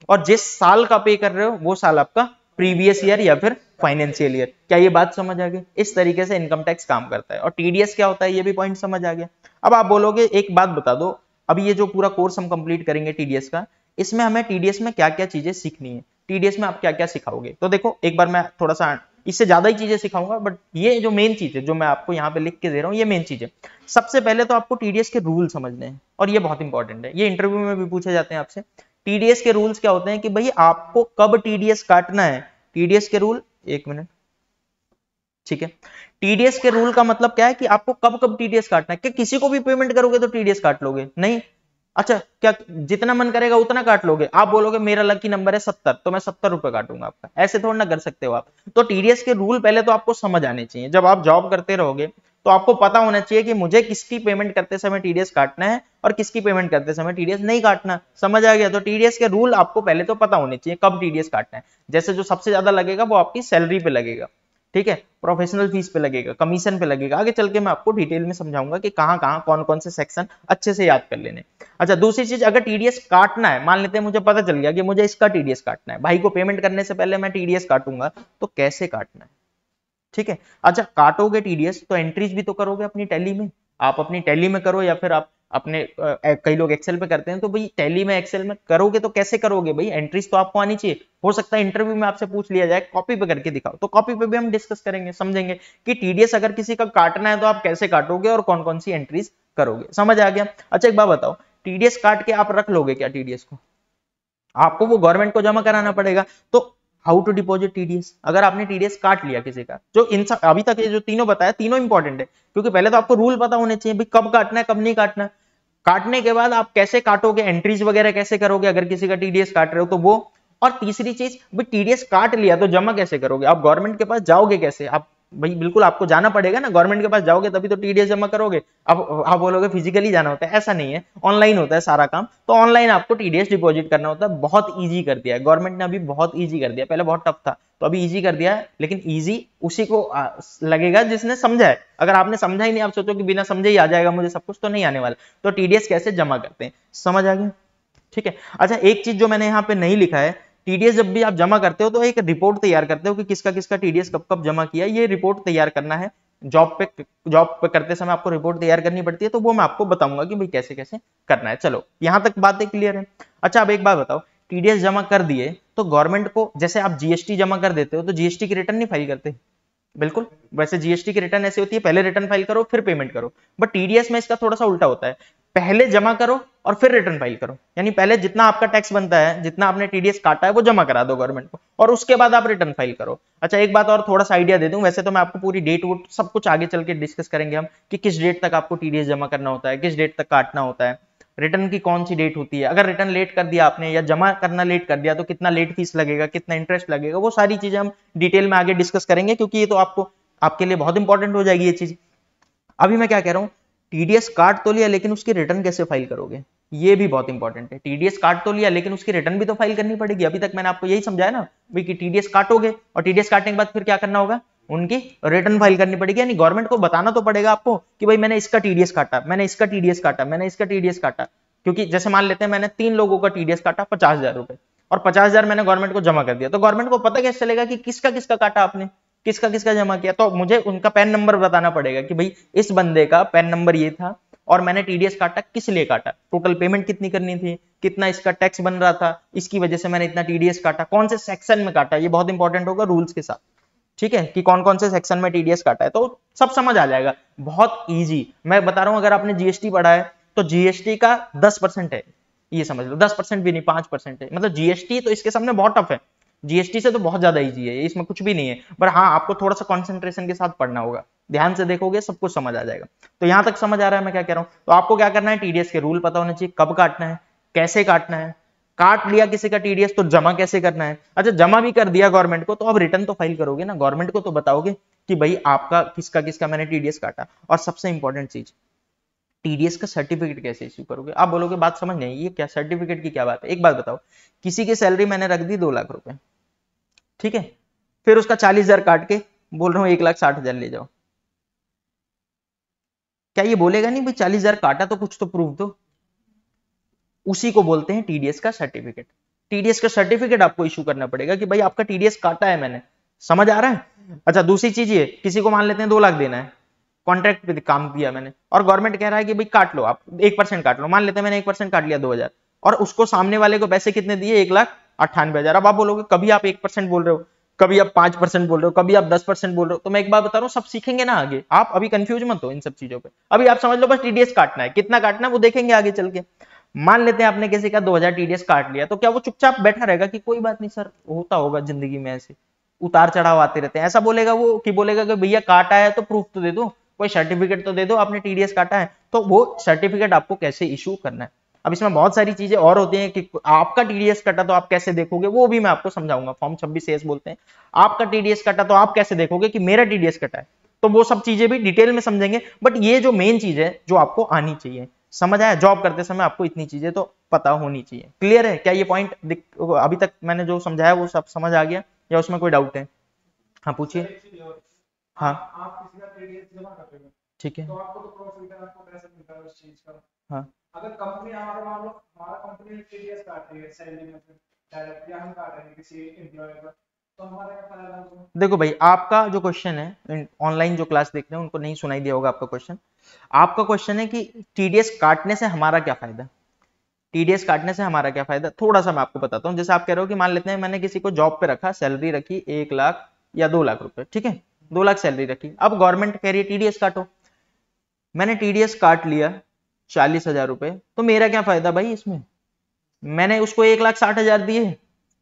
और जिस साल का पे कर रहे हो वो साल आपका प्रीवियस ईयर या फिर फाइनेंशियल ईयर। क्या ये बात समझ आ गई? इस तरीके से इनकम टैक्स काम करता है। और टीडीएस क्या होता है ये भी पॉइंट समझ आ गया। अब आप बोलोगे एक बात बता दो, अभी ये जो पूरा कोर्स हम कंप्लीट करेंगे टीडीएस का, इसमें हमें टीडीएस में क्या क्या चीजें सीखनी है, टीडीएस में आप क्या क्या सिखाओगे? तो देखो एक बार मैं थोड़ा सा इससे ज्यादा ही चीजें सिखाऊंगा, बट ये जो मेन चीज है जो मैं आपको यहाँ पे लिख के दे रहा हूँ, ये मेन चीज है। सबसे पहले तो आपको टीडीएस के रूल समझने हैं, और ये बहुत इंपॉर्टेंट है, ये इंटरव्यू में भी पूछे जाते हैं आपसे। टीडीएस के रूल्स क्या होते हैं कि भाई आपको कब टीडीएस काटना है। टीडीएस के रूल, एक मिनट, ठीक है। टीडीएस के रूल का मतलब क्या है कि आपको कब कब टीडीएस काटना है। क्या किसी को भी पेमेंट करोगे तो टीडीएस काट लोगे? नहीं। अच्छा, क्या जितना मन करेगा उतना काट लोगे? आप बोलोगे मेरा लकी नंबर है 70, तो मैं 70 रुपए काटूंगा आपका, ऐसे थोड़ा ना कर सकते हो आप। तो टीडीएस के रूल पहले तो आपको समझ आने चाहिए। जब आप जॉब करते रहोगे तो आपको पता होना चाहिए कि मुझे किसकी पेमेंट करते समय टीडीएस काटना है और किसकी पेमेंट करते समय टीडीएस नहीं काटना। समझ आ गया? तो टीडीएस के रूल आपको पहले तो पता होने चाहिए कब टीडीएस काटना है। जैसे जो सबसे ज्यादा लगेगा वो आपकी सैलरी पे लगेगा, ठीक है, प्रोफेशनल फीस पे लगेगा, कमीशन पे लगेगा। आगे चल के मैं आपको डिटेल में समझाऊंगा कि कहां कहां कौन कौन से सेक्शन अच्छे से याद कर लेने। अच्छा, दूसरी चीज, अगर टीडीएस काटना है, मान लेते हैं मुझे पता चल गया कि मुझे इसका टीडीएस काटना है, भाई को पेमेंट करने से पहले मैं टीडीएस काटूंगा, तो कैसे काटना है? ठीक है। अच्छा, काटोगे टीडीएस तो एंट्रीज भी तो करोगे अपनी टैली में। आप अपनी टैली में करो या फिर आप अपने कई लोग एक्सेल पे करते हैं, तो भाई टैली में एक्सेल में करोगे तो कैसे करोगे भाई? एंट्रीज तो आपको आनी चाहिए। हो सकता है इंटरव्यू में आपसे पूछ लिया जाए कॉपी पे करके दिखाओ, तो कॉपी पे भी हम डिस्कस करेंगे, समझेंगे कि टीडीएस अगर किसी का काटना है तो आप कैसे काटोगे और कौन कौन सी एंट्रीज करोगे। समझ आ गया? अच्छा, एक बात बताओ, टीडीएस काट के आप रख लोगे क्या टीडीएस को? आपको वो गवर्नमेंट को जमा कराना पड़ेगा। तो हाउ टू डिपॉजिट टीडीएस? अगर आपने टीडीएस काट लिया किसी का, जो इन सब अभी तक ये जो तीनों बताया, तीनों इंपॉर्टेंट है, क्योंकि पहले तो आपको रूल पता होने चाहिए भाई कब काटना है कब नहीं काटना। काटने के बाद आप कैसे काटोगे, एंट्रीज वगैरह कैसे करोगे अगर किसी का टीडीएस काट रहे हो तो वो। और तीसरी चीज, भाई टीडीएस काट लिया तो जमा कैसे करोगे? आप गवर्नमेंट के पास जाओगे कैसे? आप भाई बिल्कुल आपको जाना पड़ेगा ना, गवर्नमेंट के पास जाओगे तभी तो टीडीएस जमा करोगे। अब आप बोलोगे फिजिकली जाना होता है, ऐसा नहीं है, ऑनलाइन होता है सारा काम। तो ऑनलाइन आपको टीडीएस डिपॉजिट करना होता है। बहुत ईजी कर दिया है गवर्नमेंट ने, अभी बहुत ईजी कर दिया, पहले बहुत टफ था तो अभी ईजी कर दिया है। लेकिन ईजी उसी को लगेगा जिसने समझा है। अगर आपने समझा ही नहीं, आप सोचो कि बिना समझे ही आ जाएगा मुझे सब कुछ, तो नहीं आने वाला। तो टीडीएस कैसे जमा करते हैं, समझ आ गया? ठीक है। अच्छा, एक चीज जो मैंने यहाँ पे नहीं लिखा है, टीडीएस जब भी आप जमा करते हो तो एक रिपोर्ट तैयार करते हो कि किसका किसका टीडीएस कब कब जमा किया। ये रिपोर्ट तैयार करना है, जॉब पे करते समय आपको रिपोर्ट तैयार करनी पड़ती है, तो वो मैं आपको बताऊंगा कि भाई कैसे कैसे करना है। चलो, यहां तक बातें क्लियर है। अच्छा, अब एक बात बताओ, टीडीएस जमा कर दिए तो गवर्नमेंट को, जैसे आप जीएसटी जमा कर देते हो तो जीएसटी की रिटर्न नहीं फाइल करते? बिल्कुल, वैसे जीएसटी की रिटर्न ऐसी होती है, पहले रिटर्न फाइल करो फिर पेमेंट करो। बट टीडीएस में इसका थोड़ा सा उल्टा होता है, पहले जमा करो और फिर रिटर्न फाइल करो। यानी पहले जितना आपका टैक्स बनता है, जितना आपने टीडीएस काटा है, वो जमा करा दो गवर्नमेंट को, और उसके बाद आप रिटर्न फाइल करो। अच्छा, एक बात और थोड़ा सा आइडिया दे दूं, वैसे तो मैं आपको पूरी डेट वोट सब कुछ आगे चल के डिस्कस करेंगे हम, कि किस डेट तक आपको टीडीएस जमा करना होता है, किस डेट तक काटना होता है, रिटर्न की कौन सी डेट होती है, अगर रिटर्न लेट कर दिया आपने या जमा करना लेट कर दिया तो कितना लेट फीस लगेगा, कितना इंटरेस्ट लगेगा, वो सारी चीजें हम डिटेल में आगे डिस्कस करेंगे, क्योंकि ये तो आपको आपके लिए बहुत इंपॉर्टेंट हो जाएगी ये चीज। अभी मैं क्या कह रहा हूं, टीडीएस काट तो लिया लेकिन उसकी रिटर्न कैसे फाइल करोगे, ये भी बहुत इंपॉर्टेंट है। टीडीएस काट तो लिया लेकिन उसकी रिटर्न भी तो फाइल करनी पड़ेगी। अभी तक मैंने आपको यही समझाया ना भाई कि टीडीएस काटोगे और टीडीएस काटने के बाद फिर क्या करना होगा, उनकी रिटर्न फाइल करनी पड़ेगी। यानी गवर्नमेंट को बताना तो पड़ेगा आपको कि भाई मैंने इसका टीडीएस काटा, मैंने इसका टीडीएस काटा, मैंने इसका टीडीएस काटा। क्योंकि जैसे मान लेते हैं मैंने 3 लोगों का टीडीएस काटा 50,000 रुपए, और 50,000 मैंने गवर्नमेंट को जमा कर दिया, तो गवर्नमेंट को पता कैसे चलेगा कि किसका किसका काटा आपने, किसका किसका जमा किया? तो मुझे उनका पैन नंबर बताना पड़ेगा कि भाई इस बंदे का पैन नंबर ये था और मैंने टीडीएस काटा, किस लिए काटा, टोटल पेमेंट कितनी करनी थी, कितना इसका टैक्स बन रहा था, इसकी वजह से मैंने इतना टीडीएस काटा, कौन से सेक्शन में काटा, ये बहुत इंपॉर्टेंट होगा रूल्स के साथ। ठीक है, कि कौन कौन से सेक्शन में टीडीएस काटा है, तो सब समझ आ जाएगा। बहुत इजी, मैं बता रहा हूं, अगर आपने जीएसटी पढ़ा है तो जीएसटी का 10% है, ये समझ लो, 10% भी नहीं 5% है। मतलब जीएसटी तो इसके सामने बहुत टफ है, जीएसटी से तो बहुत ज्यादा इजी है, इसमें कुछ भी नहीं है। पर हाँ, आपको थोड़ा सा कंसंट्रेशन के साथ पढ़ना होगा, ध्यान से देखोगे सब कुछ समझ आ जाएगा। तो यहां तक समझ आ रहा है मैं क्या कह रहा हूं? तो आपको क्या करना है, टीडीएस के रूल पता होने चाहिए, कब काटना है, कैसे काटना है, काट लिया किसी का टीडीएस तो जमा कैसे करना है। अच्छा, जमा भी कर दिया गवर्नमेंट को, तो अब रिटर्न तो फाइल करोगे ना, गवर्नमेंट को तो बताओगे कि भाई आपका किसका किसका मैंने टीडीएस काटा। और सबसे इंपॉर्टेंट चीज, टीडीएस का सर्टिफिकेट कैसे इश्यू करोगे। आप बोलोगे बात समझ नहीं, ये क्या सर्टिफिकेट की क्या बात है? एक बात बताओ, किसी की सैलरी मैंने रख दी 2 लाख रुपए, ठीक है, फिर उसका 40,000 काट के बोल रहा हूं 1,60,000 ले जाओ, क्या ये बोलेगा नहीं भाई 40,000 काटा तो कुछ तो प्रूफ दो? उसी को बोलते हैं टीडीएस का सर्टिफिकेट। टीडीएस का सर्टिफिकेट आपको इशू करना पड़ेगा कि भाई आपका टीडीएस काटा है मैंने, समझ आ रहा है? अच्छा, दूसरी चीज ये, किसी को मान लेते हैं 2 लाख देना है, कॉन्ट्रैक्ट पे काम किया मैंने, और गवर्नमेंट कह रहा है कि भाई काट लो, आप 1% काट लो, मान लेते हैं मैंने 1% काट लिया 2,000, और उसको सामने वाले को पैसे कितने दिए, 1,98,000। अब आप बोलोगे कभी आप 1% बोल रहे हो, कभी आप 5% बोल रहे हो, कभी आप 10% बोल रहे हो। तो मैं एक बात बता रहा हूँ, सब सीखेंगे ना आगे, आप अभी कंफ्यूज मत हो इन सब चीजों पे। अभी आप समझ लो बस टीडीएस काटना है, कितना काटना है वो देखेंगे आगे चल के। मान लेते हैं आपने किसी का 2000 टीडीएस काट लिया, तो क्या वो चुपचाप बैठा रहेगा कि कोई बात नहीं सर, होता होगा जिंदगी में, ऐसे उतार चढ़ाव आते रहते हैं, ऐसा बोलेगा वो? कि बोलेगा कि भैया काटा है तो प्रूफ तो दे दो, कोई सर्टिफिकेट तो दे दो आपने टीडीएस काटा है। तो वो सर्टिफिकेट आपको कैसे इशू करना है, अब इसमें बहुत सारी चीजें और होती हैं कि आपका टीडीएस कटा तो आप कैसे देखोगे, वो भी मैं आपको समझाऊंगा। फॉर्म 26 बोलते हैं, आपका टीडीएस कटा तो आप कैसे देखोगे कि मेरा टीडीएस कटा है, तो वो सब चीजें भी डिटेल में समझेंगे। बट ये जो मेन चीज है जो आपको आनी चाहिए, समझ आया, जॉब करते समय आपको इतनी चीजें तो पता होनी चाहिए। क्लियर है क्या ये पॉइंट? अभी तक मैंने जो समझाया वो सब समझ आ गया या उसमें कोई डाउट है? हाँ पूछिए। हाँ आप किसी का टीडीएस जमा करते हो, ठीक है, तो आपको तो प्रॉफिट है, आपको पैसा मिलता है उस चीज का। हाँ अगर कंपनी हमारे मान लो हमारा कंपनी टीडीएस काट रही है सैलरी में से डायरेक्ट, या हम काट रहे हैं किसी एम्प्लॉय का, तो हमारा क्या फायदा होगा? देखो भाई, आपका जो क्वेश्चन है, ऑनलाइन जो क्लास देख रहे हैं उनको नहीं सुनाई दिया होगा आपका क्वेश्चन। आपका क्वेश्चन है कि टीडीएस काटने से हमारा क्या फायदा, टीडीएस काटने से हमारा क्या फायदा। थोड़ा सा मैं आपको बताता हूँ। जैसे आप कह रहे हो कि मान लेते हैं मैंने किसी को जॉब पे रखा, सैलरी रखी 1 लाख या 2 लाख रुपए, ठीक है, 2 लाख सैलरी रखी। अब गवर्नमेंट कह रही है टीडीएस काटो, मैंने टीडीएस काट लिया 40,000 रुपए, तो मेरा क्या फायदा भाई इसमें? मैंने उसको 1,60,000 दिए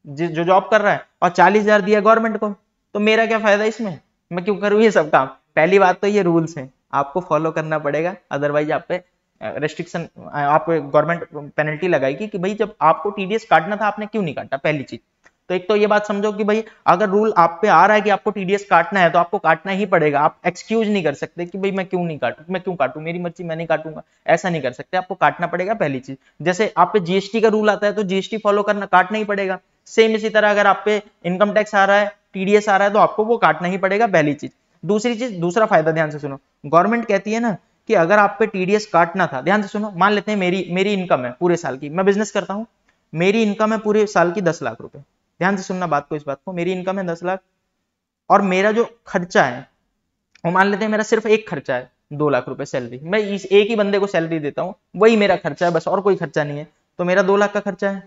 जो जॉब कर रहा है, और 40,000 दिया गवर्नमेंट को, तो मेरा क्या फायदा इसमें? मैं क्यों करूं ये सब काम? पहली बात तो ये रूल्स हैं, आपको फॉलो करना पड़ेगा, अदरवाइज आप पे रेस्ट्रिक्शन, आप गवर्नमेंट पेनल्टी लगाएगी कि भाई जब आपको टीडीएस काटना था आपने क्यों नहीं काटा, पहली चीज। तो एक तो ये बात समझो कि भाई अगर रूल आप पे आ रहा है कि आपको टीडीएस काटना है तो आपको काटना ही पड़ेगा। आप एक्सक्यूज नहीं कर सकते कि भाई मैं क्यों नहीं काटूं, मैं क्यों काटूं, मेरी मर्जी, मैं नहीं काटूंगा, ऐसा नहीं कर सकते, आपको काटना पड़ेगा पहली चीज। जैसे आप पे जीएसटी का रूल आता है तो जीएसटी फॉलो करना, काटना ही पड़ेगा। सेम इसी तरह अगर आप पे इनकम टैक्स आ रहा है, टीडीएस आ रहा है, तो आपको वो काटना ही पड़ेगा, पहली चीज। दूसरी चीज, दूसरा फायदा ध्यान से सुनो, गवर्नमेंट कहती है ना कि अगर आप पे टीडीएस काटना था, ध्यान से सुनो, मान लेते हैं मेरी इनकम है पूरे साल की, मैं बिजनेस करता हूं, मेरी इनकम है पूरे साल की 10 लाख रुपए। ध्यान से सुनना बात को, इस बात को, मेरी इनकम है 10 लाख, और मेरा जो खर्चा है वो मान लेते हैं मेरा सिर्फ एक खर्चा है 2 लाख रुपए सैलरी, मैं इस एक ही बंदे को सैलरी देता हूं, वही मेरा खर्चा है बस, और कोई खर्चा नहीं है, तो मेरा 2 लाख का खर्चा है।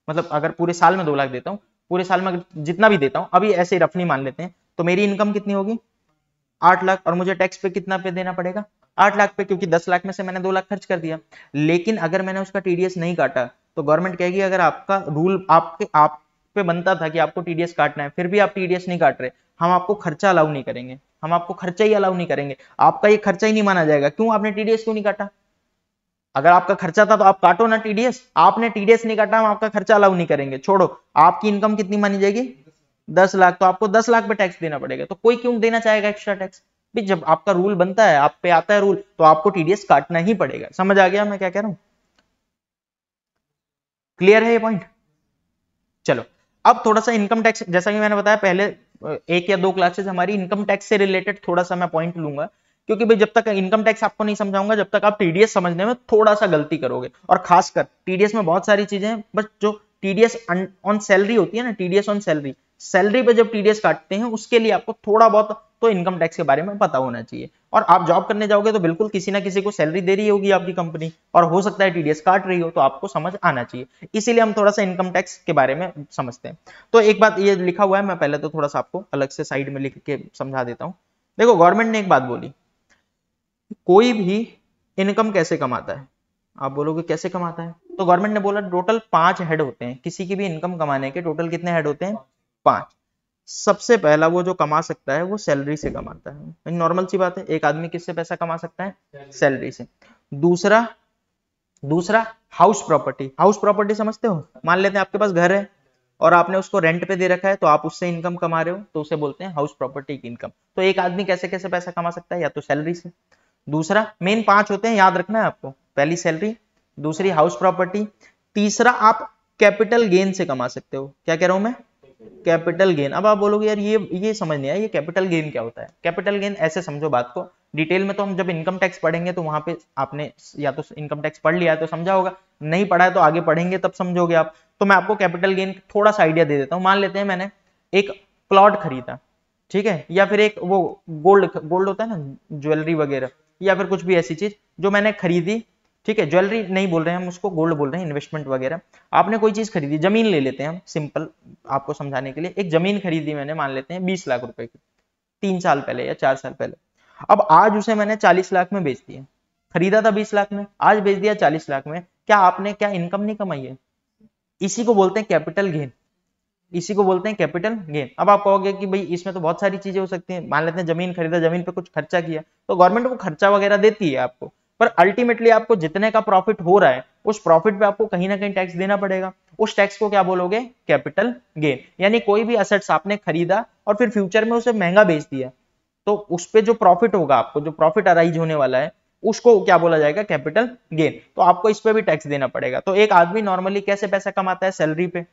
मतलब अगर पूरे साल में 2 लाख देता हूं, पूरे साल में अगर जितना भी देता हूं, अभी ऐसे रफली मान लेते हैं, तो मेरी इनकम कितनी होगी? 8 लाख, और मुझे टैक्स पे कितना पे देना पड़ेगा? 8 लाख पे, क्योंकि 10 लाख में से मैंने 2 लाख खर्च कर दिया। लेकिन अगर मैंने उसका टीडीएस नहीं काटा, तो गवर्नमेंट कहेगी अगर आपका रूल आप पे बनता था कि आपको टीडीएस काटना है, फिर भी आप टीडीएस नहीं काट रहे, हम आपको खर्चा अलाउ नहीं करेंगे, हम आपको खर्चा ही अलाउ नहीं करेंगे, आपका ये खर्चा ही नहीं माना जाएगा। क्यों? आपने टीडीएस क्यों नहीं काटा? अगर आपका खर्चा था तो आप काटो ना टीडीएस, आपने टीडीएस नहीं काटा, हम आपका खर्चा अलाउ नहीं करेंगे। छोड़ो, आपकी इनकम कितनी मानी जाएगी? 10 लाख, तो आपको 10 लाख पे टैक्स देना पड़ेगा। तो कोई क्यों देना चाहेगा एक्स्ट्रा टैक्स? भी जब आपका रूल बनता है, आप पे आता है रूल, तो आपको टीडीएस काटना ही पड़ेगा। समझ आ गया मैं क्या कह रहा हूं? क्लियर है ये पॉइंट? चलो, अब थोड़ा सा इनकम टैक्स, जैसा कि मैंने बताया पहले, 1 या 2 क्लासेस हमारी इनकम टैक्स से रिलेटेड थोड़ा सा मैं पॉइंट लूंगा, क्योंकि भाई जब तक इनकम टैक्स आपको नहीं समझाऊंगा, जब तक आप टीडीएस समझने में थोड़ा सा गलती करोगे। और खासकर टीडीएस में बहुत सारी चीजें हैं, बस जो टीडीएस ऑन सैलरी होती है ना, टीडीएस ऑन सैलरी, सैलरी पे जब टीडीएस काटते हैं उसके लिए आपको थोड़ा बहुत तो इनकम टैक्स के बारे में पता होना चाहिए। और आप जॉब करने जाओगे तो बिल्कुल किसी ना किसी को सैलरी दे रही होगी आपकी कंपनी, और हो सकता है टीडीएस काट रही हो, तो आपको समझ आना चाहिए। इसीलिए हम थोड़ा सा इनकम टैक्स के बारे में समझते हैं। तो एक बात ये लिखा हुआ है, मैं पहले तो थोड़ा सा आपको अलग से साइड में लिख के समझा देता हूं। देखो, गवर्नमेंट ने एक बात बोली, कोई भी इनकम कैसे कमाता है? आप बोलोगे कैसे कमाता है? तो गवर्नमेंट ने बोला टोटल 5 हेड होते हैं, किसी की भी इनकम कमाने के टोटल कितने हेड होते हैं? 5। सबसे पहला वो जो कमा सकता है वो सैलरी से कमाता है, नॉर्मल सी बात है, एक आदमी किससे पैसा कमा सकता है? सैलरी से। दूसरा दूसरा हाउस प्रॉपर्टी, हाउस प्रॉपर्टी समझते हो? मान लेते हैं आपके पास घर है और आपने उसको रेंट पे दे रखा है, तो आप उससे इनकम कमा रहे हो, तो उसे बोलते हैं हाउस प्रॉपर्टी की इनकम। तो एक आदमी कैसे कैसे पैसा कमा सकता है? या तो सैलरी से। दूसरा, मेन 5 होते हैं, याद रखना है आपको, पहली सैलरी, दूसरी हाउस प्रॉपर्टी, तीसरा आप कैपिटल गेन से कमा सकते हो। क्या कह रहा हूं मैं? Capital gain. अब आप बोलोगे यार ये समझ नहीं आया, ये कैपिटल गेन क्या होता है? कैपिटल गेन ऐसे समझो बात को, डिटेल में तो हम जब इनकम टैक्स पढ़ेंगे तो वहां पे आपने या तो इनकम टैक्स पढ़ लिया है तो समझा होगा, नहीं पढ़ा है तो आगे पढ़ेंगे तब समझोगे आप। तो मैं आपको कैपिटल गेन थोड़ा सा आइडिया दे देता हूं। मान लेते हैं मैंने एक प्लॉट खरीदा, ठीक है, या फिर एक वो गोल्ड होता है ना, ज्वेलरी वगैरह, या फिर कुछ भी ऐसी चीज जो मैंने खरीदी ठीक है, ज्वेलरी नहीं बोल रहे हैं हम उसको, गोल्ड बोल रहे हैं, इन्वेस्टमेंट वगैरह। आपने कोई चीज खरीदी, जमीन ले लेते हैं हम सिंपल आपको समझाने के लिए, एक जमीन खरीदी मैंने, मान लेते हैं 20 लाख रुपए की, 3 साल पहले या 4 साल पहले। अब आज उसे मैंने 40 लाख में बेच दिया, खरीदा था 20 लाख में, आज बेच दिया 40 लाख में, क्या आपने क्या इनकम नहीं कमाई है? इसी को बोलते हैं कैपिटल गेन, इसी को बोलते हैं कैपिटल गेन। अब आप कहोगे कि भाई इसमें तो बहुत सारी चीजें हो सकती हैं, मान लेते हैं जमीन खरीदा, जमीन पे कुछ खर्चा किया, तो गवर्नमेंट वो खर्चा वगैरह देती है आपको, पर अल्टीमेटली आपको जितने का प्रॉफिट हो रहा है उस प्रॉफिट पे आपको कहीं ना कहीं टैक्स देना पड़ेगा। उस टैक्स को क्या बोलोगे? Capital gain. यानी कोई भी असेट्स आपने खरीदा और फिर फ्यूचर में उसे महंगा बेच दिया, तो उस पे जो प्रॉफिट होगा, आपको जो प्रॉफिट अराइज होने वाला है, उसको क्या बोला जाएगा? Capital gain. तो आपको इस पे भी टैक्स देना पड़ेगा। तो एक आदमी नॉर्मली कैसे पैसा कमाता है? सैलरी पे,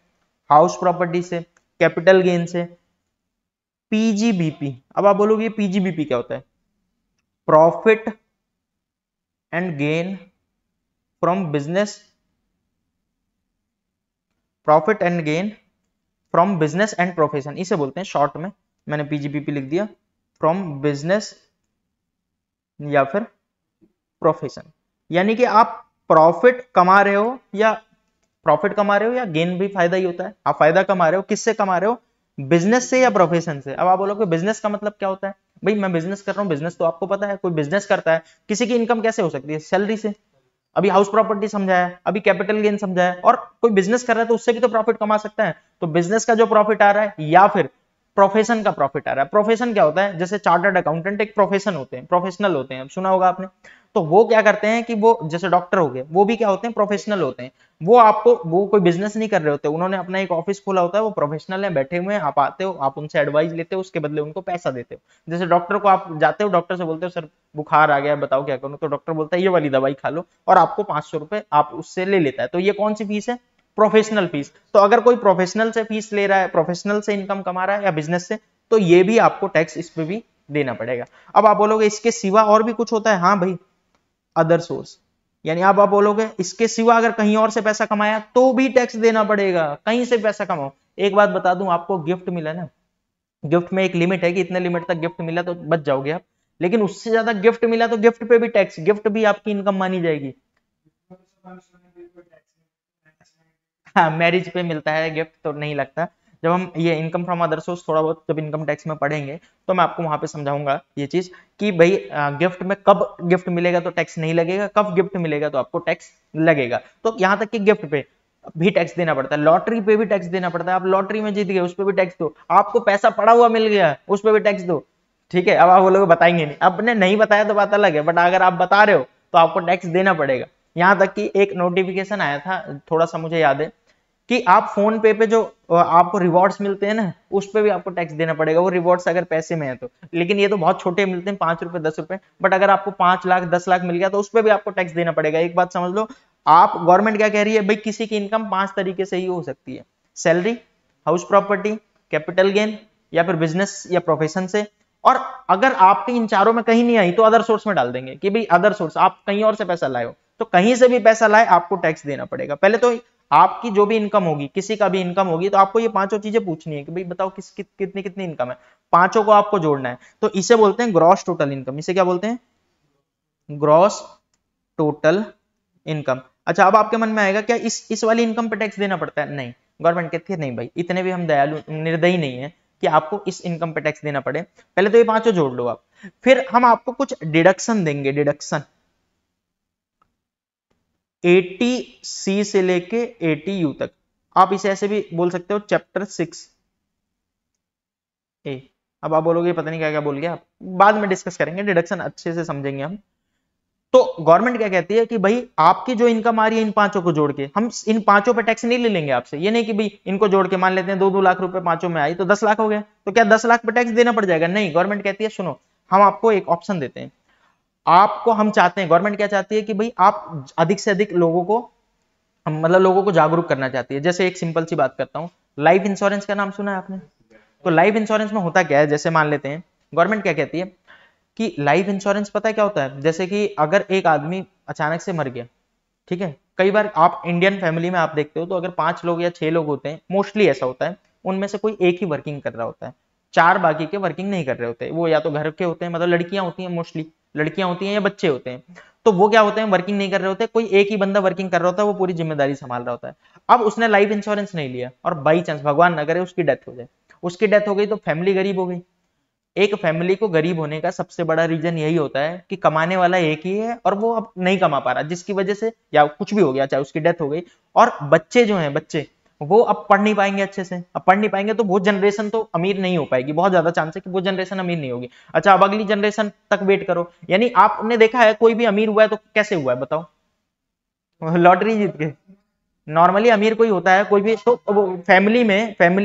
हाउस प्रॉपर्टी से, कैपिटल गेन से, पीजीबीपी। अब आप बोलोगे पीजीबीपी क्या होता है? Profit and gain from business, profit and gain from business and profession, इसे बोलते हैं शॉर्ट में, मैंने पीजीबीपी लिख दिया, फ्रॉम बिजनेस या फिर प्रोफेशन। यानी कि आप प्रॉफिट कमा रहे हो, या प्रॉफिट कमा रहे हो, या गेन भी फायदा ही होता है, आप फायदा कमा रहे हो, किससे कमा रहे हो? बिजनेस से या प्रोफेशन से। अब आप बोलोगे बिजनेस का मतलब क्या होता है? भाई मैं बिजनेस कर रहा हूं, बिजनेस तो आपको पता है, कोई बिजनेस करता है, किसी की इनकम कैसे हो सकती है? सैलरी से। अभी हाउस प्रॉपर्टी समझाया, अभी कैपिटल गेन समझाया, और कोई बिजनेस कर रहा है तो उससे भी तो प्रॉफिट कमा सकता है। तो बिजनेस का जो प्रॉफिट आ रहा है या फिर प्रोफेशन का प्रॉफिट आ रहा है। प्रोफेशन क्या होता है? जैसे चार्टर्ड अकाउंटेंट एक प्रोफेशन होते हैं, प्रोफेशनल होते हैं, सुना होगा आपने। तो वो क्या करते हैं कि वो जैसे डॉक्टर हो गए, वो भी क्या होते हैं? प्रोफेशनल होते हैं। वो आपको, वो कोई बिजनेस नहीं कर रहे होते, उन्होंने अपना एक ऑफिस खोला होता है, वो प्रोफेशनल है, बैठे हुए हैं, आप आते हो, आप उनसे एडवाइस लेते हो, उसके बदले उनको पैसा देते हो। जैसे डॉक्टर को आप जाते हो, डॉक्टर से बोलते हो सर बुखार आ गया, बताओ क्या करूं, तो डॉक्टर बोलता है ये वाली दवाई खा लो, और आपको 500 रुपए आप उससे ले लेता है। तो ये कौन सी फीस है? Professional fees. तो अगर कोई प्रोफेशनल से फीस ले रहा है, प्रोफेशनल से इनकम कमा रहा है या बिजनेस से, तो ये भी आपको टैक्स इस पे भी देना पड़ेगा। अब आप बोलोगे इसके सिवा और भी कुछ होता है? हाँ भाई, अदर सोर्स। यानी आप बोलोगे इसके सिवा अगर कहीं और से पैसा कमाया तो भी टैक्स देना पड़ेगा, कहीं से पैसा कमाओ। एक बात बता दूं आपको, गिफ्ट मिला ना, गिफ्ट में एक लिमिट है कि इतने लिमिट तक गिफ्ट मिला तो बच जाओगे आप, लेकिन उससे ज्यादा गिफ्ट मिला तो गिफ्ट पे भी टैक्स, गिफ्ट भी आपकी इनकम मानी जाएगी। हाँ, मैरिज पे मिलता है गिफ्ट तो नहीं लगता। जब हम ये इनकम फ्रॉम अदर सोर्स थोड़ा बहुत जब इनकम टैक्स में पढ़ेंगे तो मैं आपको वहां पे समझाऊंगा ये चीज कि भाई गिफ्ट में कब गिफ्ट मिलेगा तो टैक्स नहीं लगेगा, कब गिफ्ट मिलेगा तो आपको टैक्स लगेगा। तो यहाँ तक कि गिफ्ट पे भी टैक्स देना पड़ता है, लॉटरी पे भी टैक्स देना पड़ता है। आप लॉटरी में जीत गए उस पर भी टैक्स दो, आपको पैसा पड़ा हुआ मिल गया उस पर भी टैक्स दो। ठीक है, अब आप वो लोग बताएंगे नहीं, आपने नहीं बताया तो बात अलग है, बट अगर आप बता रहे हो तो आपको टैक्स देना पड़ेगा। यहाँ तक कि एक नोटिफिकेशन आया था, थोड़ा सा मुझे याद है, कि आप फोन पे जो आपको रिवॉर्ड्स मिलते हैं ना, उस पे भी आपको टैक्स देना पड़ेगा, वो रिवॉर्ड्स अगर पैसे में है तो। लेकिन ये तो बहुत छोटे मिलते हैं, 5 रुपए 10 रुपए, बट अगर आपको 5 लाख 10 लाख मिल गया तो उस पे भी आपको टैक्स देना पड़ेगा। एक बात समझ लो, आप गवर्नमेंट क्या कह रही है भाई, किसी की इनकम 5 तरीके से ही हो सकती है, salary, house property, capital gain, या फिर बिजनेस या प्रोफेशन से। और अगर आपके इन चारों में कहीं नहीं आई तो अदर सोर्स में डाल देंगे कि भाई अदर सोर्स, आप कहीं और से पैसा लाए हो, तो कहीं से भी पैसा लाए आपको टैक्स देना पड़ेगा। पहले तो आपकी जो भी इनकम होगी, किसी का भी इनकम होगी, तो आपको ये पांचों चीजें पूछनी है कि भाई बताओ कितनी कितनी इनकम है, पांचों को आपको जोड़ना है। तो इसे बोलते हैं ग्रॉस टोटल इनकम, इसे क्या बोलते हैं? Gross total income. अच्छा, अब आपके मन में आएगा क्या इस वाली इनकम पे टैक्स देना पड़ता है? नहीं, गवर्नमेंट कहती है नहीं भाई, इतने भी हम दयालु निर्दयी नहीं है कि आपको इस इनकम पे टैक्स देना पड़े। पहले तो ये पांचों जोड़ लो आप, फिर हम आपको कुछ डिडक्शन देंगे, डिडक्शन 80C से लेके 80U तक। आप इसे ऐसे भी बोल सकते हो, चैप्टर 6A। अब आप बोलोगे पता नहीं क्या क्या बोल गया, आप बाद में डिस्कस करेंगे, डिडक्शन अच्छे से समझेंगे हम। तो गवर्नमेंट क्या कहती है कि भाई आपकी जो इनकम आ रही है इन पांचों को जोड़ के, हम इन पांचों पे टैक्स नहीं ले लेंगे आपसे। ये नहीं कि भाई इनको जोड़ के मान लेते हैं 2-2 लाख रुपए पांचों में आई तो 10 लाख हो गए, तो क्या 10 लाख पे टैक्स देना पड़ जाएगा? नहीं, गवर्नमेंट कहती है सुनो, हम आपको एक ऑप्शन देते हैं, आपको हम चाहते हैं, गवर्नमेंट क्या चाहती है कि भाई आप अधिक से अधिक लोगों को, मतलब लोगों को जागरूक करना चाहती है। जैसे एक सिंपल सी बात करता हूं, लाइफ इंश्योरेंस का नाम सुना है आपने? तो लाइफ इंश्योरेंस में होता क्या है, जैसे मान लेते हैं गवर्नमेंट क्या कहती है कि लाइफ इंश्योरेंस पता है क्या होता है, जैसे कि अगर एक आदमी अचानक से मर गया, ठीक है, कई बार आप इंडियन फैमिली में आप देखते हो तो अगर 5 लोग या 6 लोग होते हैं, मोस्टली ऐसा होता है, उनमें से कोई एक ही वर्किंग कर रहा होता है, 4 बाकी के वर्किंग नहीं कर रहे होते, वो या तो घर के होते हैं, मतलब लड़कियां होती हैं मोस्टली, लड़कियां होती हैं या बच्चे होते हैं, तो वो क्या होते हैं, वर्किंग नहीं कर रहे होते, कोई एक ही बंदा वर्किंग कर रहा होता है, वो पूरी जिम्मेदारी संभाल रहा होता है। अब उसने लाइफ इंश्योरेंस नहीं लिया और बाई चांस भगवान न करे उसकी डेथ हो जाए, उसकी डेथ हो गई तो फैमिली गरीब हो गई। एक फैमिली को गरीब होने का सबसे बड़ा रीजन यही होता है कि कमाने वाला एक ही है और वो अब नहीं कमा पा रहा, जिसकी वजह से या कुछ भी हो गया, चाहे उसकी डेथ हो गई, और बच्चे जो हैं, बच्चे वो अब पढ़ नहीं पाएंगे अच्छे से, अब पढ़ नहीं पाएंगे तो वो जनरेशन तो अमीर नहीं हो पाएगी, बहुत ज्यादा चांस है कि वो जनरेशन अमीर नहीं होगी। अच्छा, अब अगली जनरेशन तक वेट करो, यानी आपने देखा है कोई भी अमीर हुआ है तो कैसे हुआ है बताओ, लॉटरी जीत के। नॉर्मली अमीर कोई होता है कोई भी तो वो फैमिली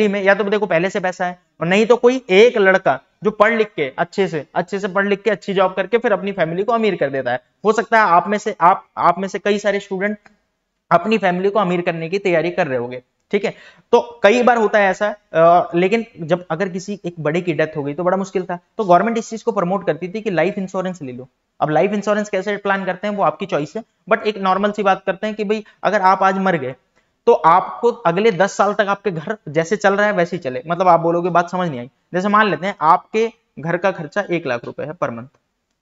में या तो देखो पहले से पैसा है, और नहीं तो कोई एक लड़का जो पढ़ लिख के अच्छे से पढ़ लिख के अच्छी जॉब करके फिर अपनी फैमिली को अमीर कर देता है। हो सकता है आप में से कई सारे स्टूडेंट अपनी फैमिली को अमीर करने की तैयारी कर रहे होंगे, ठीक है। तो कई बार होता है ऐसा, लेकिन जब अगर किसी एक बड़े की डेथ हो गई तो बड़ा मुश्किल था, तो गवर्नमेंट इस चीज को प्रमोट करती थी कि लाइफ इंश्योरेंस ले लो। अब लाइफ इंश्योरेंस कैसे प्लान करते हैं वो आपकी चॉइस है, बट एक नॉर्मल सी बात करते हैं कि भाई अगर आप आज मर गए तो आपको अगले 10 साल तक आपके घर जैसे चल रहा है वैसे ही चले। मतलब आप बोलोगे बात समझ नहीं आई, जैसे मान लेते हैं आपके घर का खर्चा 1 लाख रुपए है पर मंथ,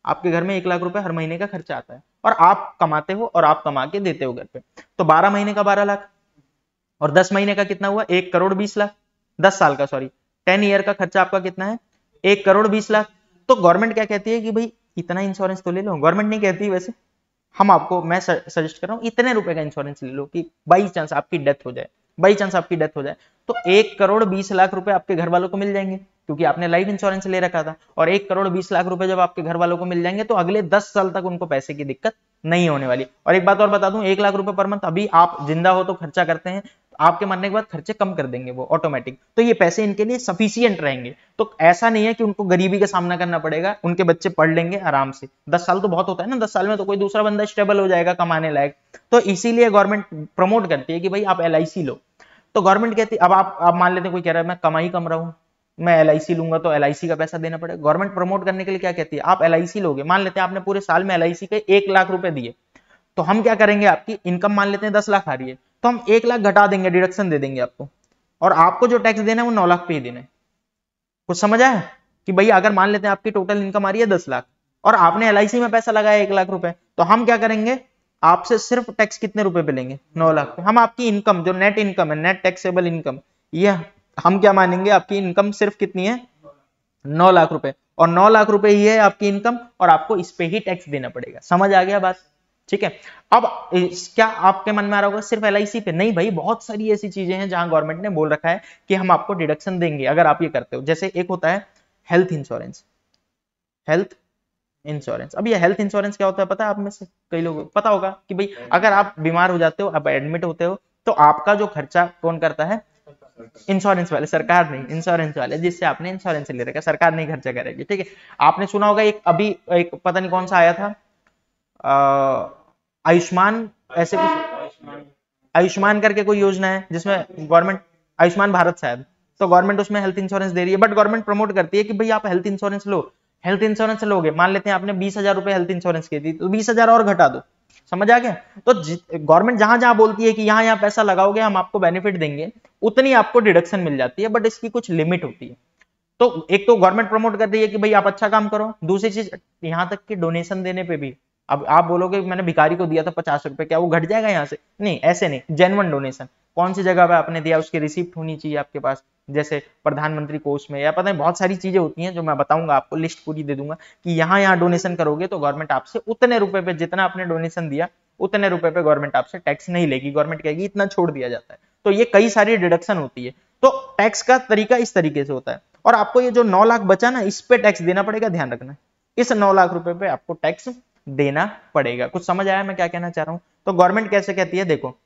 आपके घर में 1 लाख रुपए हर महीने का खर्चा आता है और आप कमाते हो और आप कमा के देते हो घर पे, तो 12 महीने का 12 लाख और 10 महीने का कितना हुआ, 1 करोड़ 20 लाख। 10 साल का, सॉरी 10 ईयर का खर्चा आपका कितना है, 1 करोड़ 20 लाख। तो गवर्नमेंट क्या कहती है कि भाई इतना इंश्योरेंस तो ले लो, गवर्नमेंट नहीं कहती वैसे, हम आपको, मैं सजेस्ट कर रहा हूं इतने रुपए का इंश्योरेंस ले लो कि बाई चांस आपकी डेथ हो जाए, बाई चांस आपकी डेथ हो जाए तो 1 करोड़ 20 लाख रुपए आपके घर वालों को मिल जाएंगे, क्योंकि आपने लाइफ इंश्योरेंस ले रखा था। और 1 करोड़ 20 लाख रुपए जब आपके घर वालों को मिल जाएंगे तो अगले 10 साल तक उनको पैसे की दिक्कत नहीं होने वाली। और एक बात और बता दूं, 1 लाख रुपए पर मंथ अभी आप जिंदा हो तो खर्चा करते हैं, आपके मरने के बाद खर्चे कम कर देंगे वो ऑटोमेटिक, तो ये पैसे इनके लिए सफिशियंट रहेंगे। तो ऐसा नहीं है कि उनको गरीबी का सामना करना पड़ेगा, उनके बच्चे पढ़ लेंगे आराम से। 10 साल तो बहुत होता है ना, 10 साल में तो कोई दूसरा बंदा स्टेबल हो जाएगा कमाने लायक। तो इसीलिए गवर्नमेंट प्रमोट करती है कि भाई आप LIC लो। तो गवर्नमेंट कहती है, अब आप मान लेते हैं कोई कह रहा है मैं कमाई कम रहा हूं, मैं LIC लूंगा तो LIC का पैसा देना पड़ेगा। गवर्नमेंट प्रमोट करने के लिए क्या कहती है, आप LIC लोगे, मान लेते हैं आपने पूरे साल में LIC के 1 लाख रुपए दिए, तो हम क्या करेंगे, आपकी इनकम मान लेते हैं 10 लाख आ रही है, तो हम 1 लाख घटा देंगे, डिडक्शन दे देंगे आपको, और आपको जो टैक्स देना है वो 9 लाख पे ही देना है। कुछ समझ आया कि भैया अगर मान लेते हैं आपकी टोटल इनकम आ रही है 10 लाख और आपने LIC में पैसा लगाया 1 लाख रुपए, तो हम क्या करेंगे, आपसे सिर्फ टैक्स कितने रुपए पे लेंगे, 9 लाख पे। हम आपकी इनकम जो नेट इनकम है, नेट टैक्सेबल इनकम, ये हम क्या मानेंगे, आपकी इनकम सिर्फ कितनी है, 9 लाख रुपए, और 9 लाख रुपए ही है आपकी इनकम, और आपको इस पे ही टैक्स देना पड़ेगा। समझ आ गया बात, ठीक है। अब क्या आपके मन में आ रहा होगा सिर्फ LIC पे, नहीं भाई, बहुत सारी ऐसी चीजें हैं जहां गवर्नमेंट ने बोल रखा है कि हम आपको डिडक्शन देंगे अगर आप ये करते हो। जैसे एक होता है हेल्थ इंश्योरेंस, हेल्थ इंश्योरेंस। अब ये हेल्थ इंश्योरेंस क्या होता है पता है आप में से कई लोगों को पता होगा कि भाई अगर आप बीमार हो जाते हो, आप एडमिट होते हो, तो आपका जो खर्चा कौन करता है, इंश्योरेंस वाले, सरकार नहीं, इंश्योरेंस वाले जिससे आपने इंश्योरेंस ले रखा, सरकार नहीं खर्चा करेगी, ठीक है। आपने सुना होगा एक अभी एक पता नहीं कौन सा आया था, आयुष्मान, ऐसे कुछ आयुष्मान करके कोई योजना है जिसमें गवर्नमेंट, आयुष्मान भारत शायद, तो गवर्नमेंट उसमें हेल्थ इंश्योरेंस दे रही है, बट गवर्नमेंट प्रमोट करती है कि भाई आप हेल्थ इंश्योरेंस लो। हेल्थ इंश्योरेंस लोगे, मान लेते हैं आपने 20,000 रुपए हेल्थ इंश्योरेंस की थी, तो 20,000 और घटा दो। समझ आ गया। तो गवर्नमेंट जहां जहां बोलती है कि यहाँ यहाँ पैसा लगाओगे हम आपको बेनिफिट देंगे, उतनी आपको डिडक्शन मिल जाती है, बट इसकी कुछ लिमिट होती है। तो एक तो गवर्नमेंट प्रमोट कर रही है कि भाई आप अच्छा काम करो, दूसरी चीज यहां तक कि डोनेशन देने पे भी, अब आप बोलोगे मैंने भिखारी को दिया था 50 रुपए, क्या वो घट जाएगा यहाँ से, नहीं, ऐसे नहीं, जेन्युइन डोनेशन, कौन सी जगह पे आपने दिया उसकी रिसिप्ट होनी चाहिए आपके पास, जैसे प्रधानमंत्री कोष में, या पता नहीं बहुत सारी चीजें होती हैं जो मैं बताऊंगा आपको, लिस्ट पूरी दे दूंगा कि यहाँ यहाँ डोनेशन करोगे तो गवर्नमेंट आपसे उतने रुपए पे, जितना आपने डोनेशन दिया उतने रुपए पे गवर्नमेंट आपसे टैक्स नहीं लेगी, गवर्नमेंट कहेगी इतना छोड़ दिया जाता है। तो ये कई सारी डिडक्शन होती है। तो टैक्स का तरीका इस तरीके से होता है, और आपको ये जो 9 लाख बचा ना, इस पे टैक्स देना पड़ेगा, ध्यान रखना, इस 9 लाख रुपए पे आपको टैक्स देना पड़ेगा। कुछ समझ आया मैं क्या कहना चाह रहा हूं। तो गवर्नमेंट कैसे कहती है, देखो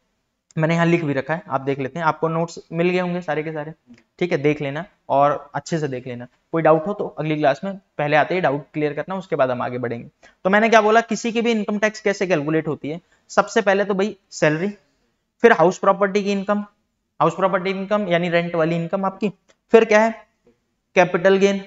मैंने यहाँ लिख भी रखा है, आप देख लेते हैं, आपको नोट्स मिल गए होंगे सारे के सारे, ठीक है, देख लेना और अच्छे से देख लेना। कोई डाउट हो तो अगली क्लास में पहले आते ही डाउट क्लियर करना, उसके बाद हम आगे बढ़ेंगे। तो मैंने क्या बोला, किसी की भी इनकम टैक्स कैसे कैलकुलेट होती है, सबसे पहले तो भाई सैलरी, फिर हाउस प्रॉपर्टी की इनकम, हाउस प्रॉपर्टी इनकम यानी रेंट वाली इनकम आपकी, फिर क्या है कैपिटल गेन,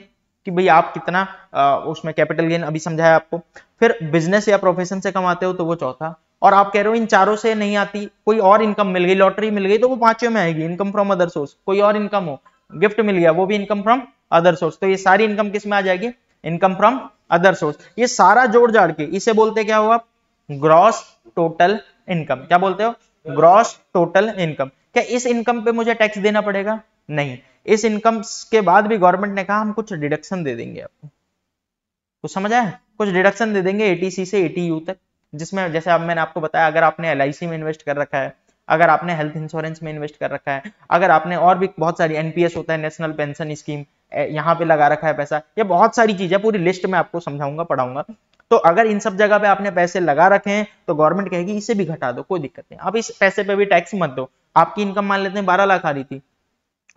कि भाई आप कितना उसमें कैपिटल गेन अभी समझाया आपको, फिर बिजनेस या प्रोफेशन से कमाते हो तो वो चौथा, और आप कह रहे हो इन चारों से नहीं आती, कोई और इनकम मिल गई, लॉटरी मिल गई तो वो पांचवें में आएगी, इनकम फ्रॉम अदर सोर्स, कोई और इनकम हो, गिफ्ट मिल गया वो भी इनकम फ्रॉम अदर सोर्स, तो ये सारी इनकम किस में आ जाएगी, इनकम फ्रॉम अदर सोर्स, ये सारा जोड़ जाड़ के इसे बोलते क्या हो आप, ग्रॉस टोटल इनकम। क्या बोलते हो, ग्रॉस टोटल इनकम। क्या इस इनकम पे मुझे टैक्स देना पड़ेगा, नहीं, इस इनकम के बाद भी गवर्नमेंट ने कहा हम कुछ डिडक्शन दे देंगे आपको, कुछ समझ आया, कुछ डिडक्शन दे देंगे 80C से 80U तक, जिसमें जैसे अब मैंने आपको बताया, अगर आपने LIC में इन्वेस्ट कर रखा है, अगर आपने हेल्थ इंश्योरेंस में इन्वेस्ट कर रखा है, अगर आपने और भी बहुत सारी NPS होता है, नेशनल पेंशन स्कीम, यहाँ पे लगा रखा है पैसा, ये बहुत सारी चीजें, पूरी लिस्ट में आपको समझाऊंगा पढ़ाऊंगा। तो अगर इन सब जगह पे आपने पैसे लगा रखे हैं तो गवर्नमेंट कहेगी इसे भी घटा दो, कोई दिक्कत नहीं, आप इस पैसे पे भी टैक्स मत दो। आपकी इनकम मान लेते हैं 12 लाख आ रही थी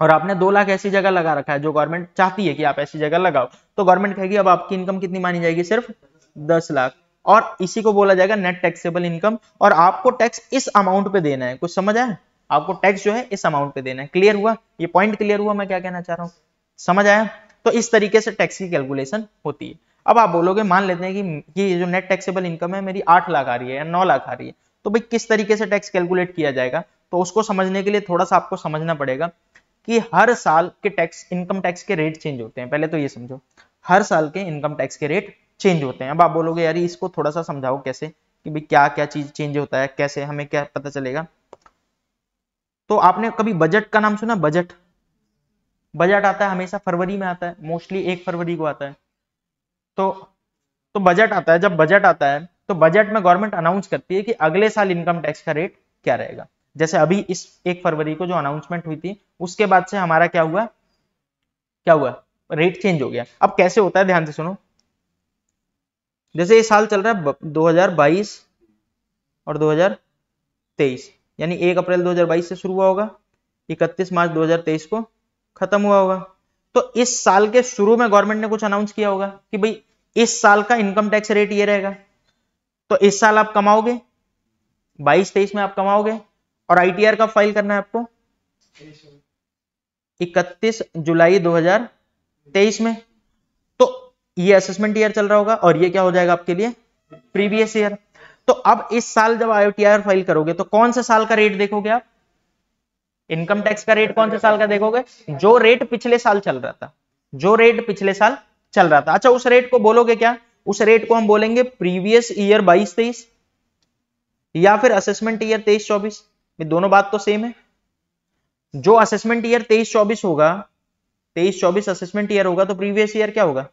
और आपने 2 लाख ऐसी जगह लगा रखा है जो गवर्नमेंट चाहती है कि आप ऐसी जगह लगाओ, तो गवर्नमेंट कहेगी अब आपकी इनकम कितनी मानी जाएगी, सिर्फ 10 लाख, और इसी को बोला जाएगा नेट टैक्सेबल इनकम, और आपको टैक्स इस अमाउंट पे देना है। कुछ समझ आया, आपको टैक्स जो है इस अमाउंट पे देना है। क्लियर हुआ, ये पॉइंट क्लियर हुआ मैं क्या कहना चाह रहा हूं, समझ आया। तो इस तरीके से टैक्स की कैलकुलेशन होती है। अब आप बोलोगे मान लेते हैं कि ये जो नेट टैक्सेबल इनकम है मेरी 8 लाख आ रही है या 9 लाख आ रही है, तो भाई किस तरीके से टैक्स कैलकुलेट किया जाएगा, तो उसको समझने के लिए थोड़ा सा आपको समझना पड़ेगा कि हर साल के टैक्स, इनकम टैक्स के रेट चेंज होते हैं। पहले तो ये समझो, हर साल के इनकम टैक्स के रेट चेंज होते हैं। अब आप बोलोगे यार इसको थोड़ा सा समझाओ कैसे, कि भाई क्या क्या चीज चेंज होता है, कैसे हमें क्या पता चलेगा। तो आपने कभी बजट का नाम सुना, बजट, बजट आता है हमेशा फरवरी में आता है, मोस्टली 1 फरवरी को आता है। तो बजट आता है, जब बजट आता है तो बजट में गवर्नमेंट अनाउंस करती है कि अगले साल इनकम टैक्स का रेट क्या रहेगा। जैसे अभी इस 1 फरवरी को जो अनाउंसमेंट हुई थी, उसके बाद से हमारा क्या हुआ, रेट चेंज हो गया। अब कैसे होता है ध्यान से सुनो, जैसे ये साल चल रहा है 2022 और 2023, यानी 1 अप्रैल 2022 से शुरू हुआ होगा, 31 मार्च 2023 को खत्म हुआ होगा। तो इस साल के शुरू में गवर्नमेंट ने कुछ अनाउंस किया होगा कि भाई इस साल का इनकम टैक्स रेट ये रहेगा। तो इस साल आप कमाओगे, 22-23 में आप कमाओगे, और ITR कब फाइल करना है आपको, 31 जुलाई 2023 में। तो ये असेसमेंट ईयर चल रहा होगा और ये क्या हो जाएगा आपके लिए, प्रीवियस ईयर। तो अब इस साल जब ITR फाइल करोगे तो कौन से साल का रेट देखोगे आप, इनकम टैक्स का रेट कौन से साल का देखोगे, जो रेट पिछले साल चल रहा था, जो रेट पिछले साल चल रहा था। अच्छा, उस रेट को बोलोगे क्या, उस रेट को हम बोलेंगे प्रीवियस ईयर 22-23 या फिर असेसमेंट ईयर 23-24। दोनों बात तो सेम है। जो असेसमेंट ईयर 23-24 होगा, 23-24 असेसमेंट ईयर होगा, तो प्रीवियस ईयर क्या होगा,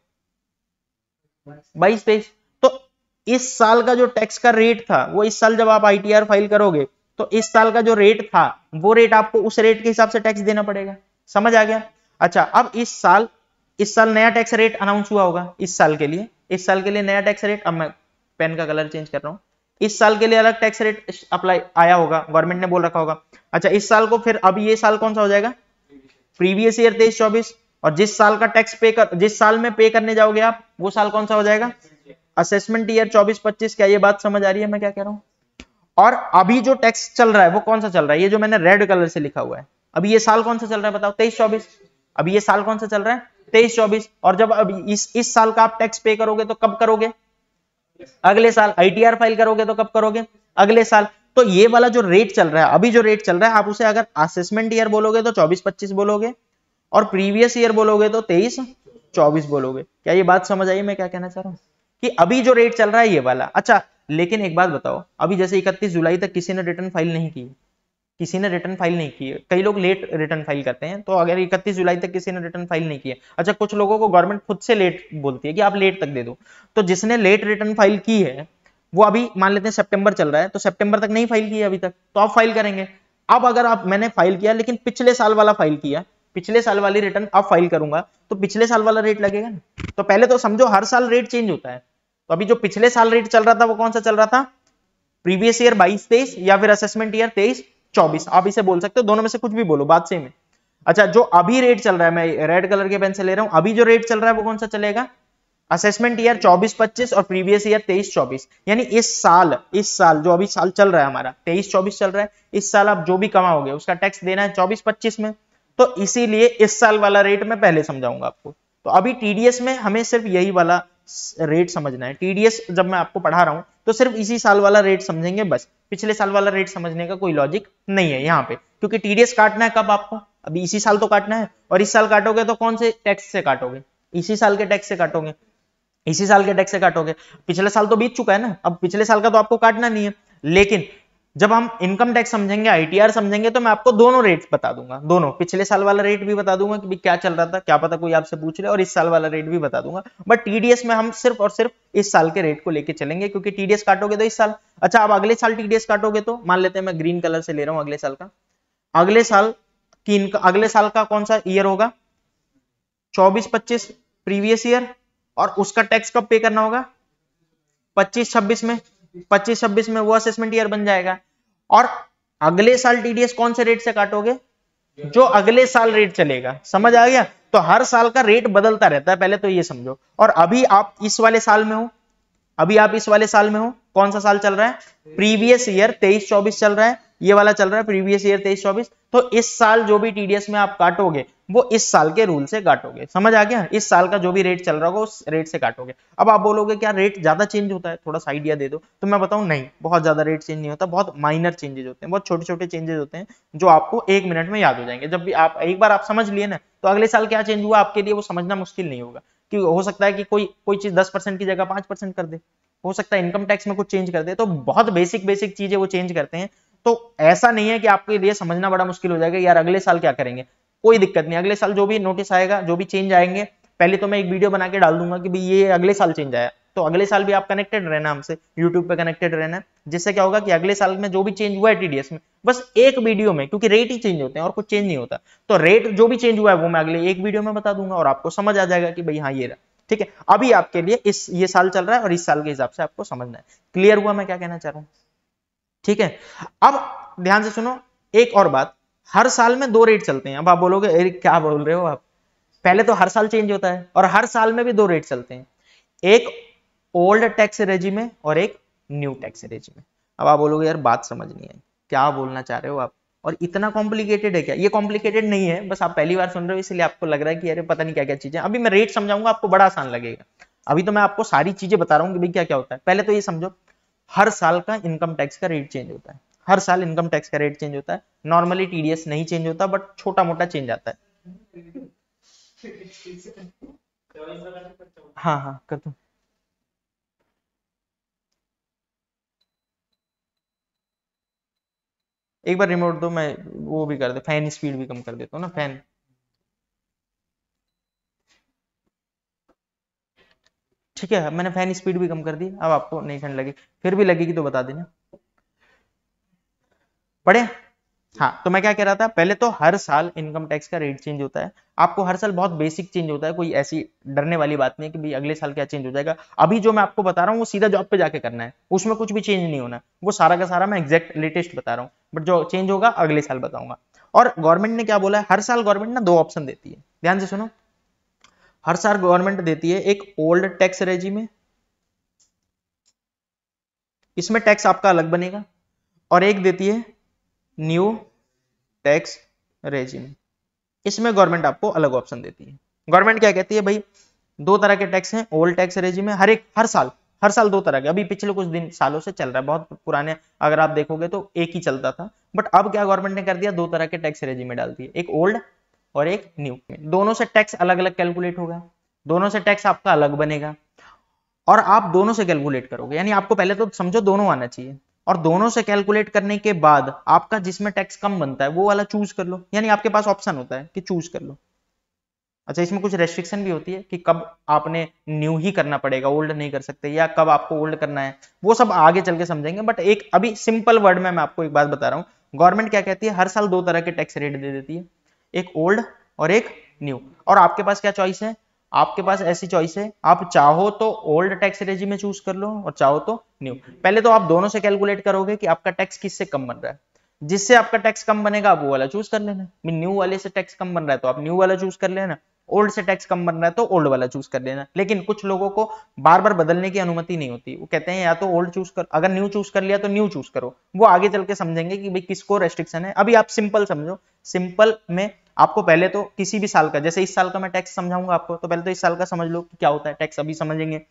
22-23। तो इस साल का जो टैक्स का रेट था, वो इस साल जब आप ITR फाइल करोगे तो इस साल का जो रेट था वो रेट आपको उस रेट के हिसाब से टैक्स देना पड़ेगा। समझ आ गया। अच्छा, अब इस साल नया टैक्स रेट अनाउंस हुआ होगा इस साल के लिए, इस साल के लिए नया टैक्स रेट, अब मैं पेन का कलर चेंज कर रहा हूं, इस साल के लिए अलग टैक्स रेट अप्लाई आया होगा, गवर्नमेंट ने बोल रखा होगा। अच्छा, इस साल को फिर अब ये साल कौन सा हो जाएगा, प्रीवियस ईयर 23-24, और जिस साल का टैक्स जिस साल में पे करने जाओगे आप, वो साल कौन सा हो जाएगा, असेसमेंट ईयर 24-25। क्या ये बात समझ आ रही है मैं क्या कह रहा हूं। और अभी जो टैक्स चल रहा है वो कौन सा चल रहा है, ये जो मैंने रेड कलर से लिखा हुआ है, अभी ये साल कौन सा चल रहा है बताओ, 23-24। अभी ये साल कौन सा चल रहा है, 23-24। और जब अभी इस साल का आप टैक्स पे करोगे तो कब करोगे, अगले साल। ITR फाइल करोगे तो कब करोगे, अगले साल। तो ये वाला जो रेट चल रहा है, अभी जो रेट चल रहा है, आप उसे अगर असेसमेंट ईयर बोलोगे तो 24-25 बोलोगे, और प्रीवियस ईयर बोलोगे तो 23-24 बोलोगे। क्या ये बात समझ आई मैं क्या कहना चाह रहा हूं, कि अभी जो रेट चल रहा है ये वाला। अच्छा, लेकिन एक बात बताओ, अभी जैसे 31 जुलाई तक किसी ने रिटर्न फाइल नहीं की, किसी ने रिटर्न फाइल नहीं की है, कई लोग लेट रिटर्न फाइल करते हैं, तो अगर 31 जुलाई तक किसी ने रिटर्न फाइल नहीं किया, अच्छा कुछ लोगों को गवर्नमेंट खुद से लेट बोलती है कि आप लेट तक दे दो, तो जिसने लेट रिटर्न फाइल की है वो अभी मान लेते हैं सितंबर चल रहा है, तो सितंबर तक नहीं फाइल किया अभी तक, तो आप फाइल करेंगे। अब अगर आप, मैंने फाइल किया लेकिन पिछले साल वाला फाइल किया, पिछले साल वाली रिटर्न अब फाइल करूंगा, तो पिछले साल वाला रेट लगेगा ना। तो पहले तो समझो हर साल रेट चेंज होता है, तो अभी जो पिछले साल रेट चल रहा था वो कौन सा चल रहा था, प्रीवियस ईयर 22-23 या फिर असेसमेंट ईयर 23-24, आप इसे बोल सकते हो, दोनों में से कुछ भी बोलो, बात सेम है। अच्छा, जो अभी रेट चल रहा है, मैं रेड कलर के पेन से ले रहा हूं, अभी जो रेट चल रहा है वो कौन सा चलेगा, असेसमेंट ईयर 24-25 और प्रीवियस ईयर 23-24। यानी इस साल जो अभी साल चल रहा है हमारा 23-24 चल रहा है, इस साल आप जो भी कमाओगे उसका टैक्स देना है 24-25 में, तो इसीलिए इस साल वाला रेट मैं पहले समझाऊंगा आपको। तो अभी TDS में हमें सिर्फ यही वाला रेट समझना है। TDS जब मैं आपको पढ़ा रहा हूं तो सिर्फ इसी साल वाला रेट समझेंगे बस, पिछले साल वाला रेट समझने का कोई लॉजिक नहीं है यहाँ पे, क्योंकि TDS काटना है कब आपको, अभी इसी साल तो काटना है, और इस साल काटोगे तो कौन से टैक्स से काटोगे, इसी साल के टैक्स से काटोगे। इसी साल के टैक्स से काटोगे। पिछले साल तो बीत चुका है ना, अब पिछले साल का तो आपको काटना नहीं है। लेकिन जब हम इनकम टैक्स समझेंगे, आईटीआर समझेंगे, तो मैं आपको दोनों रेट बता दूंगा, दोनों, पिछले साल वाला रेट भी बता दूंगा कि क्या चल रहा था, क्या पता कोई आपसे पूछ ले, और इस साल वाला रेट भी बता दूंगा। बट टीडीएस में हम सिर्फ और सिर्फ इस साल के रेट को लेके चलेंगे, क्योंकि टीडीएस काटोगे तो इस साल। अच्छा, अब अगले साल टीडीएस काटोगे तो मान लेते हैं मैं ग्रीन कलर से ले रहा हूं अगले साल का। अगले साल का कौन सा ईयर होगा? 24-25 प्रीवियस ईयर। और उसका टैक्स कब पे करना होगा? 25-26 में। 25-26 में वो असेसमेंट ईयर बन जाएगा। और अगले साल टीडीएस कौन से रेट से काटोगे? जो अगले साल रेट चलेगा। समझ आ गया? तो हर साल का रेट बदलता रहता है, पहले तो ये समझो। और अभी आप इस वाले साल में हो, अभी आप इस वाले साल में हो। कौन सा साल चल रहा है? प्रीवियस ईयर 23-24 चल रहा है, ये वाला चल रहा है प्रीवियस ईयर 23-24। तो इस साल जो भी टीडीएस में आप काटोगे वो इस साल के रूल से काटोगे। समझ आ गया? इस साल का जो भी रेट चल रहा होगा उस रेट से काटोगे। अब आप बोलोगे क्या रेट ज्यादा चेंज होता है? थोड़ा सा आइडिया दे दो। तो मैं बताऊं, नहीं, बहुत ज्यादा रेट चेंज नहीं होता, बहुत माइनर चेंजेस होते हैं, बहुत छोटे छोटे चेंजेस होते हैं जो आपको 1 मिनट में याद हो जाएंगे। जब भी आप एक बार आप समझ लिए ना, तो अगले साल क्या चेंज हुआ आपके लिए वो समझना मुश्किल नहीं होगा। कि हो सकता है कि कोई चीज 10% की जगह 5% कर दे, हो सकता है इनकम टैक्स में कुछ चेंज कर दे, तो बहुत बेसिक चीजें वो चेंज करते हैं। तो ऐसा नहीं है कि आपके लिए समझना बड़ा मुश्किल हो जाएगा, यार अगले साल क्या करेंगे। कोई दिक्कत नहीं, अगले साल जो भी नोटिस आएगा, जो भी चेंज आएंगे, पहले तो मैं एक वीडियो बना के डाल दूंगा कि भाई ये अगले साल चेंज आया, तो अगले साल भी आप कनेक्टेड रहना हमसे, यूट्यूब पे कनेक्टेड रहना, जिससे क्या होगा कि अगले साल में जो भी चेंज हुआ है टीडीएस में, बस एक वीडियो में, क्योंकि रेट ही चेंज होते हैं और कुछ चेंज नहीं होता, तो रेट जो भी चेंज हुआ है वो मैं अगले एक वीडियो में बता दूंगा और आपको समझ आ जाएगा कि भाई हाँ ये रहा। ठीक है, अभी आपके लिए ये साल चल रहा है और इस साल के हिसाब से आपको समझना है। क्लियर हुआ मैं क्या कहना चाह रहा हूं? ठीक है, अब ध्यान से सुनो एक और बात, हर साल में 2 रेट चलते हैं। अब आप बोलोगे अरे क्या बोल रहे हो आप, पहले तो हर साल चेंज होता है और हर साल में भी 2 रेट चलते हैं, एक ओल्ड टैक्स रेजिम में और एक न्यू टैक्स रेजिम में। अब आप बोलोगे यार बात समझ नहीं आई, क्या बोलना चाह रहे हो आप, और इतना कॉम्प्लिकेटेड है क्या? ये कॉम्प्लिकेटेड नहीं है, बस आप पहली बार सुन रहे हो इसलिए आपको लग रहा है कि अरे पता नहीं क्या क्या चीजें। अभी मैं रेट समझाऊंगा आपको बड़ा आसान लगेगा, अभी तो मैं आपको सारी चीजें बता रहा हूँ कि भाई क्या क्या होता है। पहले तो ये समझो, हर साल का इनकम टैक्स का रेट चेंज होता है, हर साल इनकम टैक्स का रेट चेंज होता है। नॉर्मली टीडीएस नहीं चेंज होता, बट छोटा मोटा चेंज आता है। हाँ हाँ कर दो। एक बार रिमोट दो, मैं वो भी कर दे, फैन स्पीड भी कम कर देता हूँ ना, फैन। ठीक है, मैंने फैन स्पीड भी कम कर दी, अब आपको नहीं ठंड लगी, फिर भी लगेगी तो बता देना। पढ़े? हाँ, तो मैं क्या कह रहा था, पहले तो हर साल इनकम टैक्स का रेट चेंज होता है, आपको हर साल बहुत बेसिक चेंज होता है, कोई ऐसी डरने वाली बात नहीं है कि भाई अगले साल क्या चेंज हो जाएगा। अभी जो मैं आपको बता रहा हूँ वो सीधा जॉब पे जाके करना है, उसमें कुछ भी चेंज नहीं होना, वो सारा का सारा मैं एग्जैक्ट लेटेस्ट बता रहा हूँ, बट जो चेंज होगा अगले साल बताऊंगा। और गवर्नमेंट ने क्या बोला है, हर साल गवर्नमेंट ना 2 ऑप्शन देती है, ध्यान से सुनो। हर साल गवर्नमेंट देती है एक ओल्ड टैक्स रेजिम में, इसमें टैक्स आपका अलग बनेगा, और एक देती है न्यू टैक्स रेजिम, इसमें गवर्नमेंट आपको अलग ऑप्शन देती है। गवर्नमेंट क्या कहती है, भाई 2 तरह के टैक्स हैं, ओल्ड टैक्स रेजिम है, हर साल 2 तरह के, अभी पिछले कुछ दिन सालों से चल रहा है, बहुत पुराने अगर आप देखोगे तो एक ही चलता था, बट अब क्या गवर्नमेंट ने कर दिया, 2 तरह के टैक्स रेजिम में डाल दिए, एक ओल्ड और एक न्यू। दोनों से टैक्स अलग अलग कैलकुलेट होगा, दोनों से टैक्स आपका अलग बनेगा, और आप दोनों से कैलकुलेट करोगे, यानी आपको पहले तो समझो दोनों आना चाहिए, और दोनों से कैलकुलेट करने के बाद आपका जिसमें टैक्स कम बनता है वो वाला चूज कर लो, यानी आपके पास ऑप्शन होता है कि चूज कर लो। अच्छा, इसमें कुछ रेस्ट्रिक्शन भी होती है कि कब आपने न्यू ही करना पड़ेगा, ओल्ड नहीं कर सकते, या कब आपको ओल्ड करना है, वो सब आगे चल के समझेंगे, बट एक अभी सिंपल वर्ड में मैं आपको एक बात बता रहा हूं। गवर्नमेंट क्या कहती है, हर साल 2 तरह के टैक्स रेट दे देती है, एक ओल्ड और एक न्यू, और आपके पास क्या चॉइस है, आपके पास ऐसी चॉइस है, आप चाहो तो ओल्ड टैक्स रेजिम में चूज कर लो और चाहो तो न्यू। पहले तो आप दोनों से कैलकुलेट करोगे कि आपका टैक्स किससे कम बन रहा है, जिससे आपका टैक्स कम बनेगा आप वो वाला चूज कर लेना, न्यू वाले से टैक्स कम बन रहा है तो आप न्यू वाला चूज कर लेना, ओल्ड से टैक्स कम बन रहा है तो ओल्ड वाला चूज कर लेना। लेकिन कुछ लोगों को बार बार बदलने की अनुमति नहीं होती, वो कहते हैं या तो ओल्ड चूज कर, अगर न्यू चूज कर लिया तो न्यू चूज करो, वो आगे चल के समझेंगे कि भाई किसको रेस्ट्रिक्शन है। अभी आप सिंपल समझो, सिंपल में आपको पहले तो किसी भी साल का, जैसे इस साल का मैं टैक्स समझाऊंगा आपको, तो पहले तो इस साल का समझ लो कि क्या होता है टैक्स, अभी समझेंगे,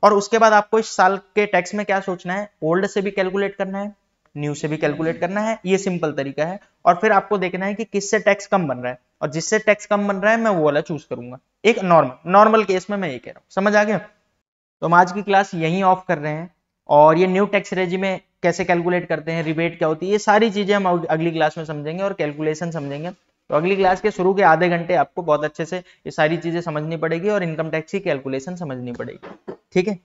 और उसके बाद आपको इस साल के टैक्स में क्या सोचना है, ओल्ड से भी कैलकुलेट करना है, न्यू से भी कैलकुलेट करना है, ये सिंपल तरीका है। और फिर आपको देखना है कि किससे टैक्स कम बन रहा है, और जिससे टैक्स कम बन रहा है मैं वो वाला चूज करूंगा, एक नॉर्मल केस में मैं ये कह रहा हूं, समझ आ गया। तो हम आज की क्लास यहीं ऑफ कर रहे हैं, और ये न्यू टैक्स रेजिम में कैसे कैलकुलेट करते हैं, रिबेट क्या होती है, ये सारी चीजें हम अगली क्लास में समझेंगे और कैलकुलेशन समझेंगे। तो अगली क्लास के शुरू के आधे घंटे आपको बहुत अच्छे से ये सारी चीजें समझनी पड़ेगी और इनकम टैक्स की कैलकुलेशन समझनी पड़ेगी। ठीक है।